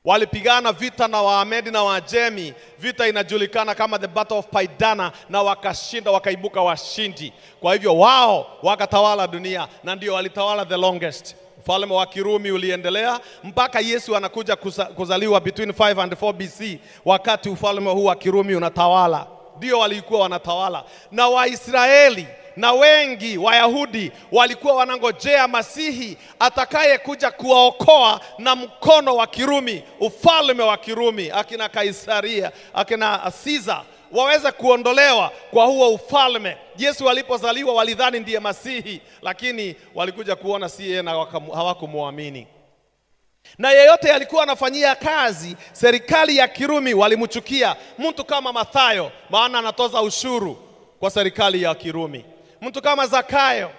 Speaker 3: Walipigana vita na Waamedi na Waajemi. Vita inajulikana kama the Battle of Paidana, na wakashinda, wakaibuka washindi. Kwa hivyo wao wakatawala dunia na ndio walitawala the longest. Ufalme wa Kirumi uliendelea mpaka Yesu anakuja kuzaliwa between 5 and 4 BC, wakati ufalme huu wa Kirumi unatawala. Ndio walikuwa wanatawala. Na Waisraeli na wengi Wayahudi walikuwa wanangojea Masihi atakaye kuja kuwaokoa na mkono wa Kirumi, ufalme wa Kirumi, akina Kaisaria, akina Caesar, waweze kuondolewa kwa huo ufalme. Yesu alipozaliwa walidhani ndiye Masihi, lakini walikuja kuona si yeye na hawakumuamini. Na yeyote alikuwa anafanyia kazi serikali ya Kirumi walimchukia. Mtu kama Mathayo, maana anatoza ushuru kwa serikali ya Kirumi. Mtu kama Zakayo,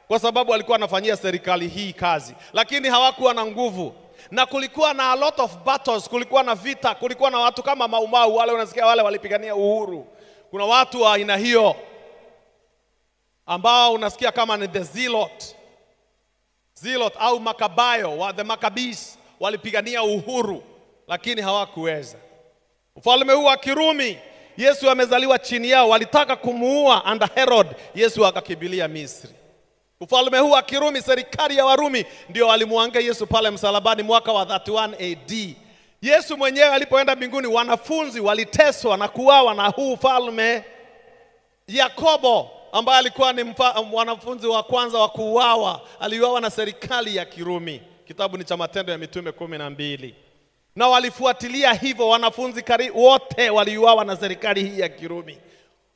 Speaker 3: kwa sababu alikuwa anafanyia serikali hii kazi, lakini hawakuwa na nguvu. Na kulikuwa na a lot of battles, kulikuwa na vita, kulikuwa na watu kama Mau Mau, wale unasikia wale walipigania uhuru. Kuna watu wa aina hiyo ambao unasikia kama ni the Zealot au Makabayo, wa the Maccabees, walipigania uhuru lakini hawakuweza. Ufalme huu wa Kirumi, Yesu amezaliwa chini yao, walitaka kumuua under Herod, Yesu akakimbilia Misri. Ufalme huu wa Kirumi, serikali ya Warumi, ndio walimuangika Yesu pale msalabani mwaka wa 31 AD. Yesu mwenyewe alipoenda mbinguni, wanafunzi waliteswa na kuuawa na huu ufalme. Yakobo ambaye alikuwa ni mwanafunzi wa kwanza wa kuuawa, aliuawa na serikali ya Kirumi. Kitabu ni cha Matendo ya Mitume 12. Na walifuatilia hivyo, wanafunzi wote waliuawa na serikali hii ya Kirumi.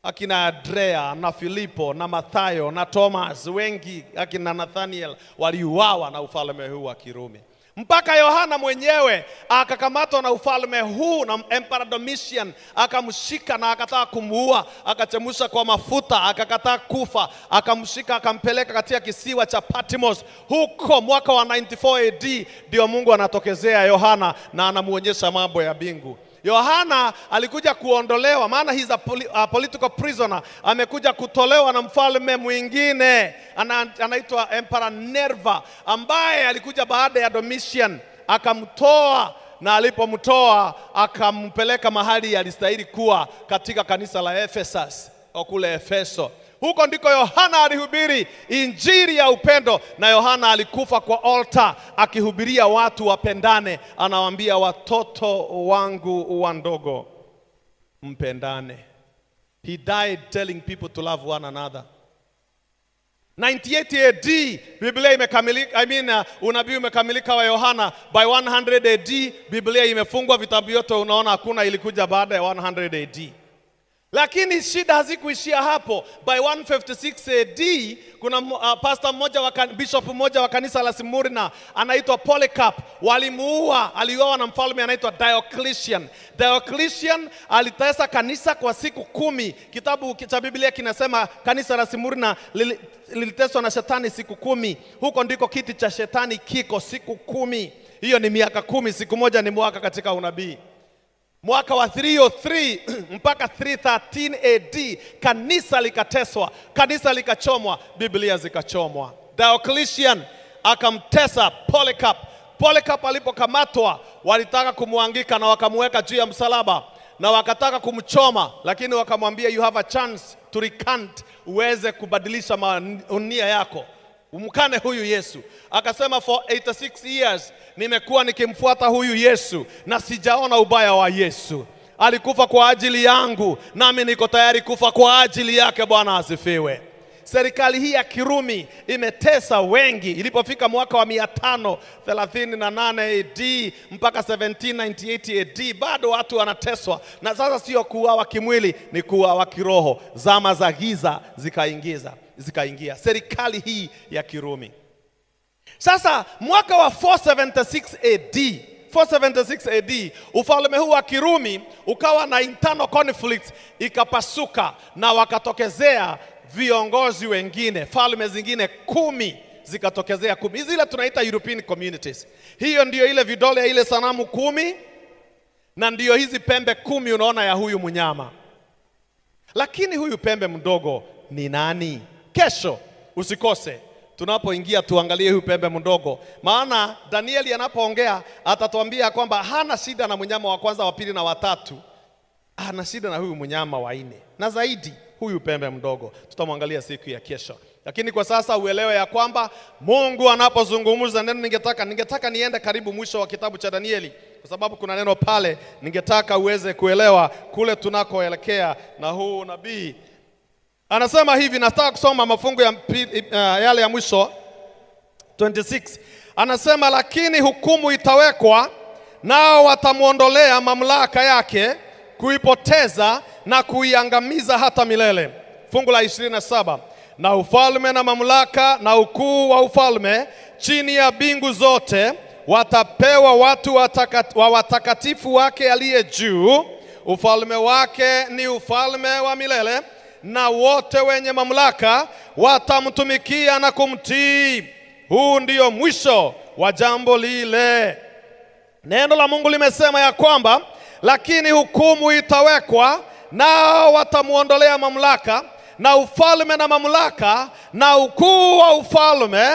Speaker 3: Akina Andrea na Filipo na Mathayo na Thomas, wengi akina Nathaniel waliuawa na ufalme huu wa Kirumi. Mpaka Yohana mwenyewe akakamatwa na ufalme huu na Emperor Domitian, akamshika na akataka kumuua, akachemusha kwa mafuta, akakataa kufa, akamshika akampeleka katika kisiwa cha Patmos. Huko mwaka wa 94 AD ndio Mungu anatokezea Yohana na anamuonyesha mambo ya mbingu. Yohana alikuja kuondolewa, maana he's a political prisoner. Amekuja kutolewa na mfalme mwingine anaitwa Emperor Nerva, ambaye alikuja baada ya Domitian, akamtoa, na alipomtoa akampeleka mahali alistahili kuwa, katika kanisa la Ephesus au kule Efeso. Huko ndiko Yohana alihubiri injili ya upendo, na Yohana alikufa kwa altar akihubiria watu wapendane. Anawaambia, watoto wangu wandogo mpendane. He died telling people to love one another. 98 AD Biblia imekamilika, unabii umekamilika wa Yohana. By 100 AD Biblia imefungwa, vitabu vyote unaona hakuna ilikuja baada ya 100 AD. Lakini shida hazikuishia hapo. By 156 AD kuna pastor mmoja bishop mmoja wa kanisa la Smyrna anaitwa Polycarp, walimuua, aliuawa na mfalme anaitwa Diocletian. Diocletian alitesa kanisa kwa siku 10. Kitabu cha Biblia kinasema kanisa la Smyrna liliteswa na shetani siku 10. Huko ndiko kiti cha shetani kiko siku 10. Hiyo ni miaka 10, siku moja ni mwaka katika unabii. Mwaka wa 303 mpaka 313 AD kanisa likateswa, kanisa likachomwa, Biblia zikachomwa. Diocletian akamtesa Polycarp. Polycarp alipokamatwa walitaka kumuangika na wakamuweka juu ya msalaba na wakataka kumchoma, lakini wakamwambia, you have a chance to recant, uweze kubadilisha nia yako, umkane huyu Yesu. Akasema, for 86 years nimekuwa nikimfuata huyu Yesu na sijaona ubaya wa Yesu. Alikufa kwa ajili yangu, nami niko tayari kufa kwa ajili yake. Bwana asifiwe. Serikali hii ya Kirumi imetesa wengi. Ilipofika mwaka wa 538 AD mpaka 1798 AD bado watu wanateswa. Na sasa sio kuuawa kimwili, ni kuuawa kiroho. Zama za giza zikaingia serikali hii ya Kirumi. Sasa mwaka wa 476 AD, 476 AD, ufalme huu wa Kirumi ukawa na internal conflict, ikapasuka na wakatokezea viongozi wengine, falme zingine 10 zikatokezea 10. Zile tunaita European communities. Hiyo ndio ile vidole ya ile sanamu 10 na ndio hizi pembe 10 unaona ya huyu mnyama. Lakini huyu pembe mdogo ni nani? Kesho usikose tunapoingia tuangalie huyu pembe mdogo, maana Danieli anapoongea atatuambia kwamba hana shida na mnyama wa kwanza, wa pili na watatu, ana shida na huyu mnyama wa 4 na zaidi huyu pembe mdogo. Tutamwangalia siku ya kesho, lakini kwa sasa uelewe ya kwamba Mungu anapozungumza neno, ningetaka niende karibu mwisho wa kitabu cha Danieli, kwa sababu kuna neno pale ningetaka uweze kuelewa kule tunakoelekea na huu nabii. Anasema hivi, nataka kusoma mafungu ya yale ya mwisho 26. Anasema, lakini hukumu itawekwa, nao watamuondolea mamlaka yake, kuipoteza na kuiangamiza hata milele. Fungu la 27, na ufalme na mamlaka na ukuu wa ufalme chini ya mbingu zote watapewa watu wa watakatifu wake aliye juu. Ufalme wake ni ufalme wa milele, na wote wenye mamlaka watamtumikia na kumtii. Huu ndio mwisho wa jambo lile. Neno la Mungu limesema ya kwamba, lakini hukumu itawekwa, nao watamuondolea mamlaka, na ufalme na mamlaka na ukuu wa ufalme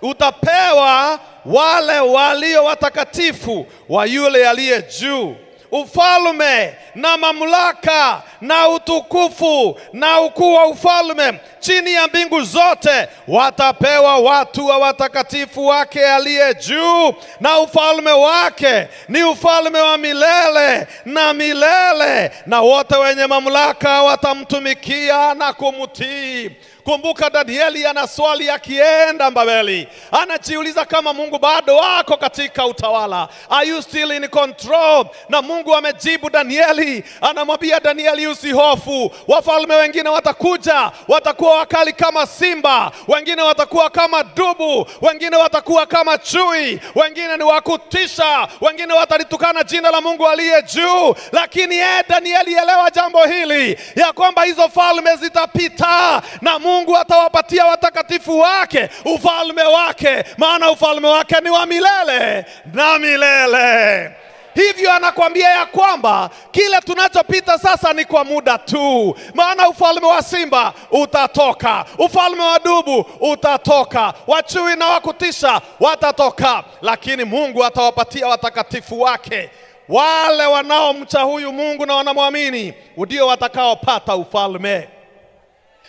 Speaker 3: utapewa wale walio watakatifu wa yule aliye juu. Ufalme na mamlaka na utukufu na ukuu wa ufalme chini ya mbingu zote watapewa watu wa watakatifu wake aliye juu, na ufalme wake ni ufalme wa milele na milele, na wote wenye mamlaka watamtumikia na kumtii. Kumbuka Danieli ana swali akienda Babeli. Anajiuliza kama Mungu bado wako katika utawala. Are you still in control? Na Mungu amejibu Danieli. Anamwambia Danieli, usihofu. Wafalme wengine watakuja, watakuwa wakali kama simba, wengine watakuwa kama dubu, wengine watakuwa kama chui, wengine ni wakutisha, wengine watalitukana jina la Mungu aliye juu. Lakini Danieli, elewa jambo hili ya kwamba hizo falme zitapita na Mungu atawapatia watakatifu wake ufalme wake, maana ufalme wake ni wa milele na milele. Hivyo anakuambia ya kwamba kile tunachopita sasa ni kwa muda tu, maana ufalme wa simba utatoka, ufalme wa dubu utatoka, wachui na wakutisha watatoka, lakini Mungu atawapatia watakatifu wake, wale wanaomcha huyu Mungu na wanamwamini, ndio watakaopata ufalme.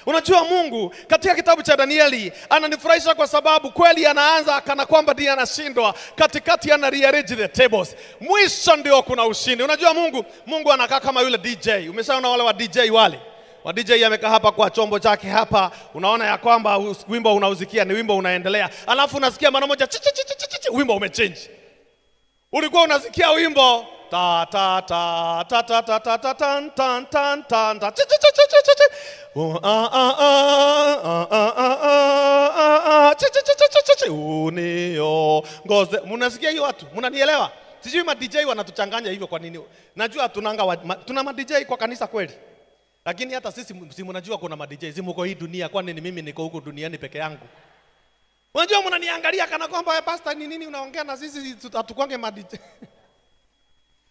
Speaker 3: Unajua Mungu katika kitabu cha Danieli ananifurahisha kwa sababu kweli anaanza kana kwamba ndiye anashindwa, katikati ana rearrange the tables, mwisho ndio kuna ushindi. Unajua Mungu anakaa kama yule DJ. Umeshaona wale wa DJ wale? Wa DJ amekaa hapa kwa chombo chake hapa, unaona ya kwamba wimbo unauzikia ni wimbo unaendelea, alafu unasikia mara moja wimbo umechange. Ulikuwa unasikia wimbo ta ta ta ta ta ta ta ta tan tan tan tan ta uniongoze. Mnasikia hiyo watu? Mnanielewa? Sijui ma DJ wanatuchanganya hivyo kwa nini. Najua tuna ma DJ kwa kanisa kweli, lakini hata sisi si mnajua kuna ma DJ mko hii dunia, kwani ni mimi niko huko duniani peke yangu? Unajua mnaniangalia kana kwamba pastor ni nini unaongea na sisi hatukwange ma DJ.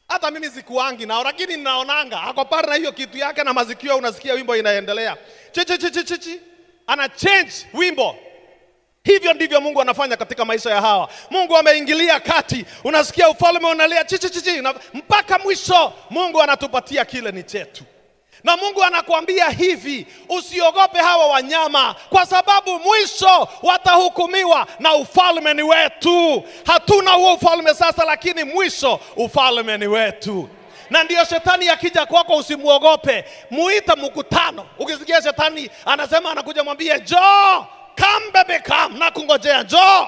Speaker 3: Hata mimi sikuangi nao, lakini ninaonanga ako pale na hiyo kitu yake na mazikio, unasikia wimbo inaendelea. Ana change wimbo. Hivyo ndivyo Mungu anafanya katika maisha ya hawa. Mungu ameingilia kati, unasikia ufalme unalia mpaka mwisho Mungu anatupatia kile ni chetu. Na Mungu anakuambia hivi, usiogope hawa wanyama, kwa sababu mwisho watahukumiwa na ufalme ni wetu. Hatuna huo ufalme sasa, lakini mwisho ufalme ni wetu. Na ndio shetani akija kwako usimuogope, muita mkutano. Ukisikia shetani anasema anakuja, mwambie njoo, come baby come, na kungojea njoo.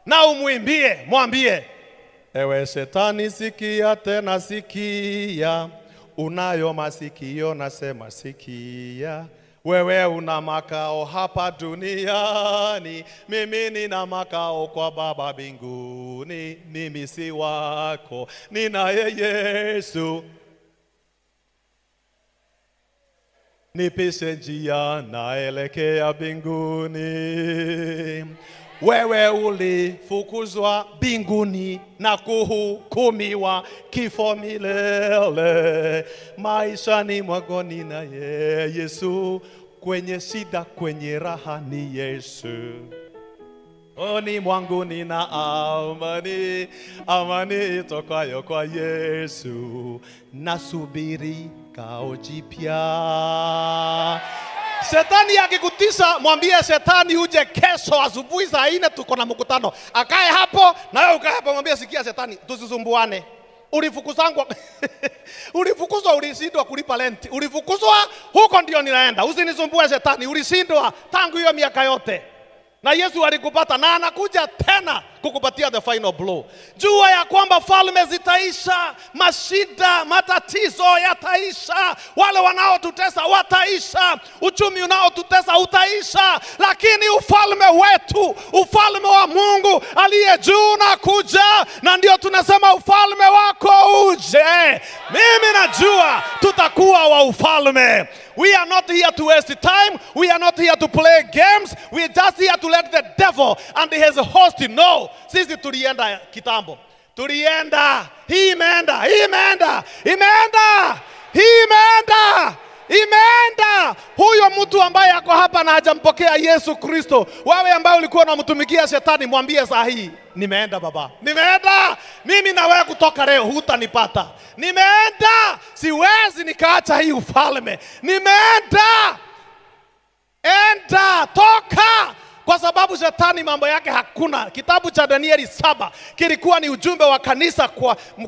Speaker 3: Na umuimbie, mwambie, ewe shetani sikia tena sikia, unayo masikio nasema sikia, Wewe una makao hapa duniani, mimi nina makao kwa Baba mbinguni. Mimi si wako, ninaye Yesu. Nipishe njia naelekea mbinguni. Wewe ulifukuzwa mbinguni na kuhukumiwa kifo milele. Maishani mwako ninaye Yesu, kwenye shida kwenye raha ni Yesu. Oni mwangu nina amani, amani itokayo kwa Yesu. Nasubiri kao jipya. Shetani akikutisha, mwambie shetani uje kesho asubuhi saa 4 tuko na mkutano. Akae hapo na wewe ukae hapo, mwambie sikia shetani, tusisumbuane. Ulifukuzwa ulifukuzwa, ulishindwa kulipa rent. Ulifukuzwa, huko ndio ninaenda. Usinisumbue shetani, ulishindwa tangu hiyo miaka yote. Na Yesu alikupata na anakuja tena kukupatia the final blow. Jua ya kwamba falme zitaisha, mashida, matatizo yataisha, wale wanaotutesa wataisha, uchumi unaotutesa utaisha, lakini ufalme wetu, ufalme wa Mungu aliye juu unakuja, na ndio tunasema ufalme wako uje. Mimi najua tutakuwa wa ufalme. We are not here to waste time. We are not here to play games. We are just here to let the devil and his host know. Sisi tulienda kitambo. Tulienda. Hii imeenda. Huyo mtu ambaye yako hapa na hajampokea Yesu Kristo, wewe ambaye ulikuwa unamtumikia shetani, mwambie saa hii, nimeenda baba. Nimeenda. Mimi na wewe kutoka leo hutanipata. Nimeenda. Siwezi nikaacha hii ufalme. Nimeenda. Enda, toka. Kwa sababu shetani mambo yake hakuna. Kitabu cha Danieli 7 kilikuwa ni ujumbe wa kanisa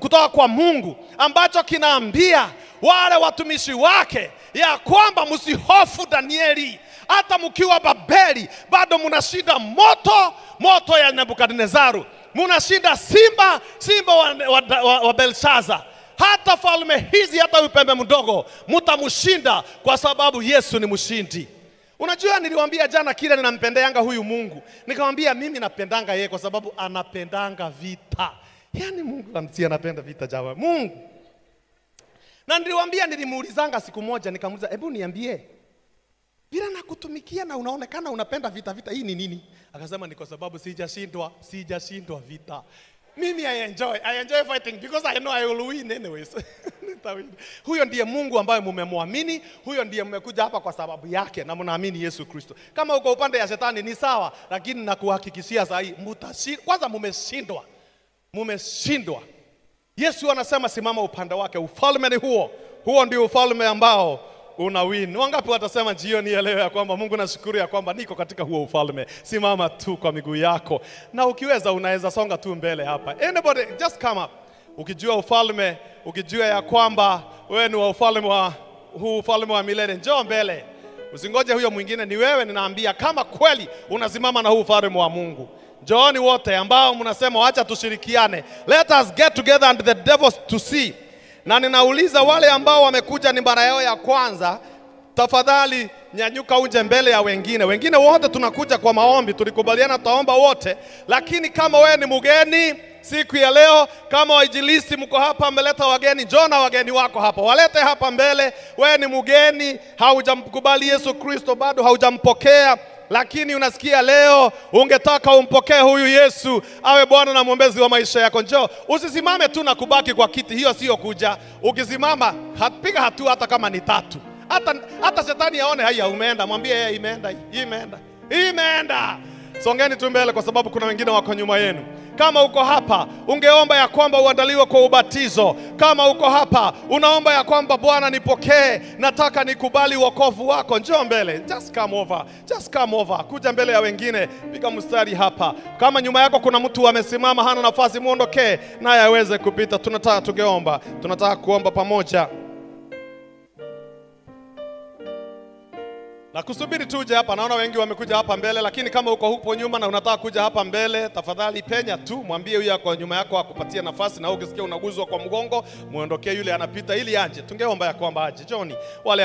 Speaker 3: kutoka kwa Mungu, ambacho kinaambia wale watumishi wake ya kwamba msihofu Danieli. Hata mkiwa Babeli bado mnashinda moto ya Nebukadnezaru. Mnashinda simba wa Belshaza. Hata falme hizi, hata upembe mdogo mtamshinda, kwa sababu Yesu ni mshindi. Unajua niliwaambia jana kile ninampendeanga huyu Mungu. Nikamwambia mimi napendanga yeye kwa sababu anapendanga vita. Yaani Mungu anapenda vita jamaa. Mungu. Na niliwaambia, nilimuulizanga siku moja, nikamuuliza, hebu niambie, bila nakutumikia na unaonekana unapenda vita hii ni nini? Akasema ni kwa sababu sijashindwa vita. Mimi I enjoy fighting because I know I will win anyways. Huyo ndiye Mungu ambaye mumemwamini, huyo ndiye mmekuja hapa kwa sababu yake na mnaamini Yesu Kristo. Kama uko upande ya shetani ni sawa, lakini nakuhakikishia saa hii kwanza mumeshindwa. Yesu anasema simama upande wake. Ufalme ni huo ndio ufalme ambao una win. Wangapi watasema jioni ya leo ya kwamba Mungu nashukuru ya kwamba niko katika huo ufalme? Simama tu kwa miguu yako, na ukiweza unaweza songa tu mbele hapa. Anybody just come up. Ukijua ufalme, ukijua ya kwamba wewe ni wa ufalme wa milele, njoo mbele. Usingoje huyo mwingine, ni wewe. Ninaambia kama kweli unasimama na huu ufalme wa Mungu, njooni wote ambao mnasema acha tushirikiane. Let us get together and the devil to see. Na ninauliza wale ambao wamekuja ni mara yao ya kwanza, tafadhali nyanyuka uje mbele ya wengine. Wengine wote tunakuja kwa maombi, tulikubaliana tutaomba wote. Lakini kama wewe ni mgeni siku ya leo, kama wainjilisti mko hapa mmeleta wageni, njoo na wageni wako hapa. Walete hapa mbele. Wewe ni mgeni, haujamkubali Yesu Kristo, bado haujampokea, lakini unasikia leo ungetaka umpokee huyu Yesu awe Bwana na mwombezi wa maisha yako, njoo. Usisimame tu na kubaki kwa kiti, hiyo sio kuja. Ukisimama piga hatua hata kama ni 3. Hata shetani aone haya umeenda, mwambie yeye imeenda. Songeni tu mbele kwa sababu kuna wengine wako nyuma yenu. Kama uko hapa ungeomba ya kwamba uandaliwe kwa ubatizo. Kama uko hapa unaomba ya kwamba Bwana nipokee, nataka nikubali wokovu wako, njoo mbele. Just come over. Kuja mbele ya wengine, piga mstari hapa. Kama nyuma yako kuna mtu amesimama hana nafasi, muondokee naye aweze kupita. Tunataka kuomba pamoja. Na kusubiri tuje hapa, naona wengi wamekuja hapa mbele, lakini kama uko huko nyuma na unataka kuja hapa mbele, tafadhali penya tu, mwambie huyu kwa nyuma yako akupatie nafasi, na ukisikia unaguzwa kwa mgongo, muondokee yule anapita ili aje. Tungeomba ya kwamba aje. Johnny, wale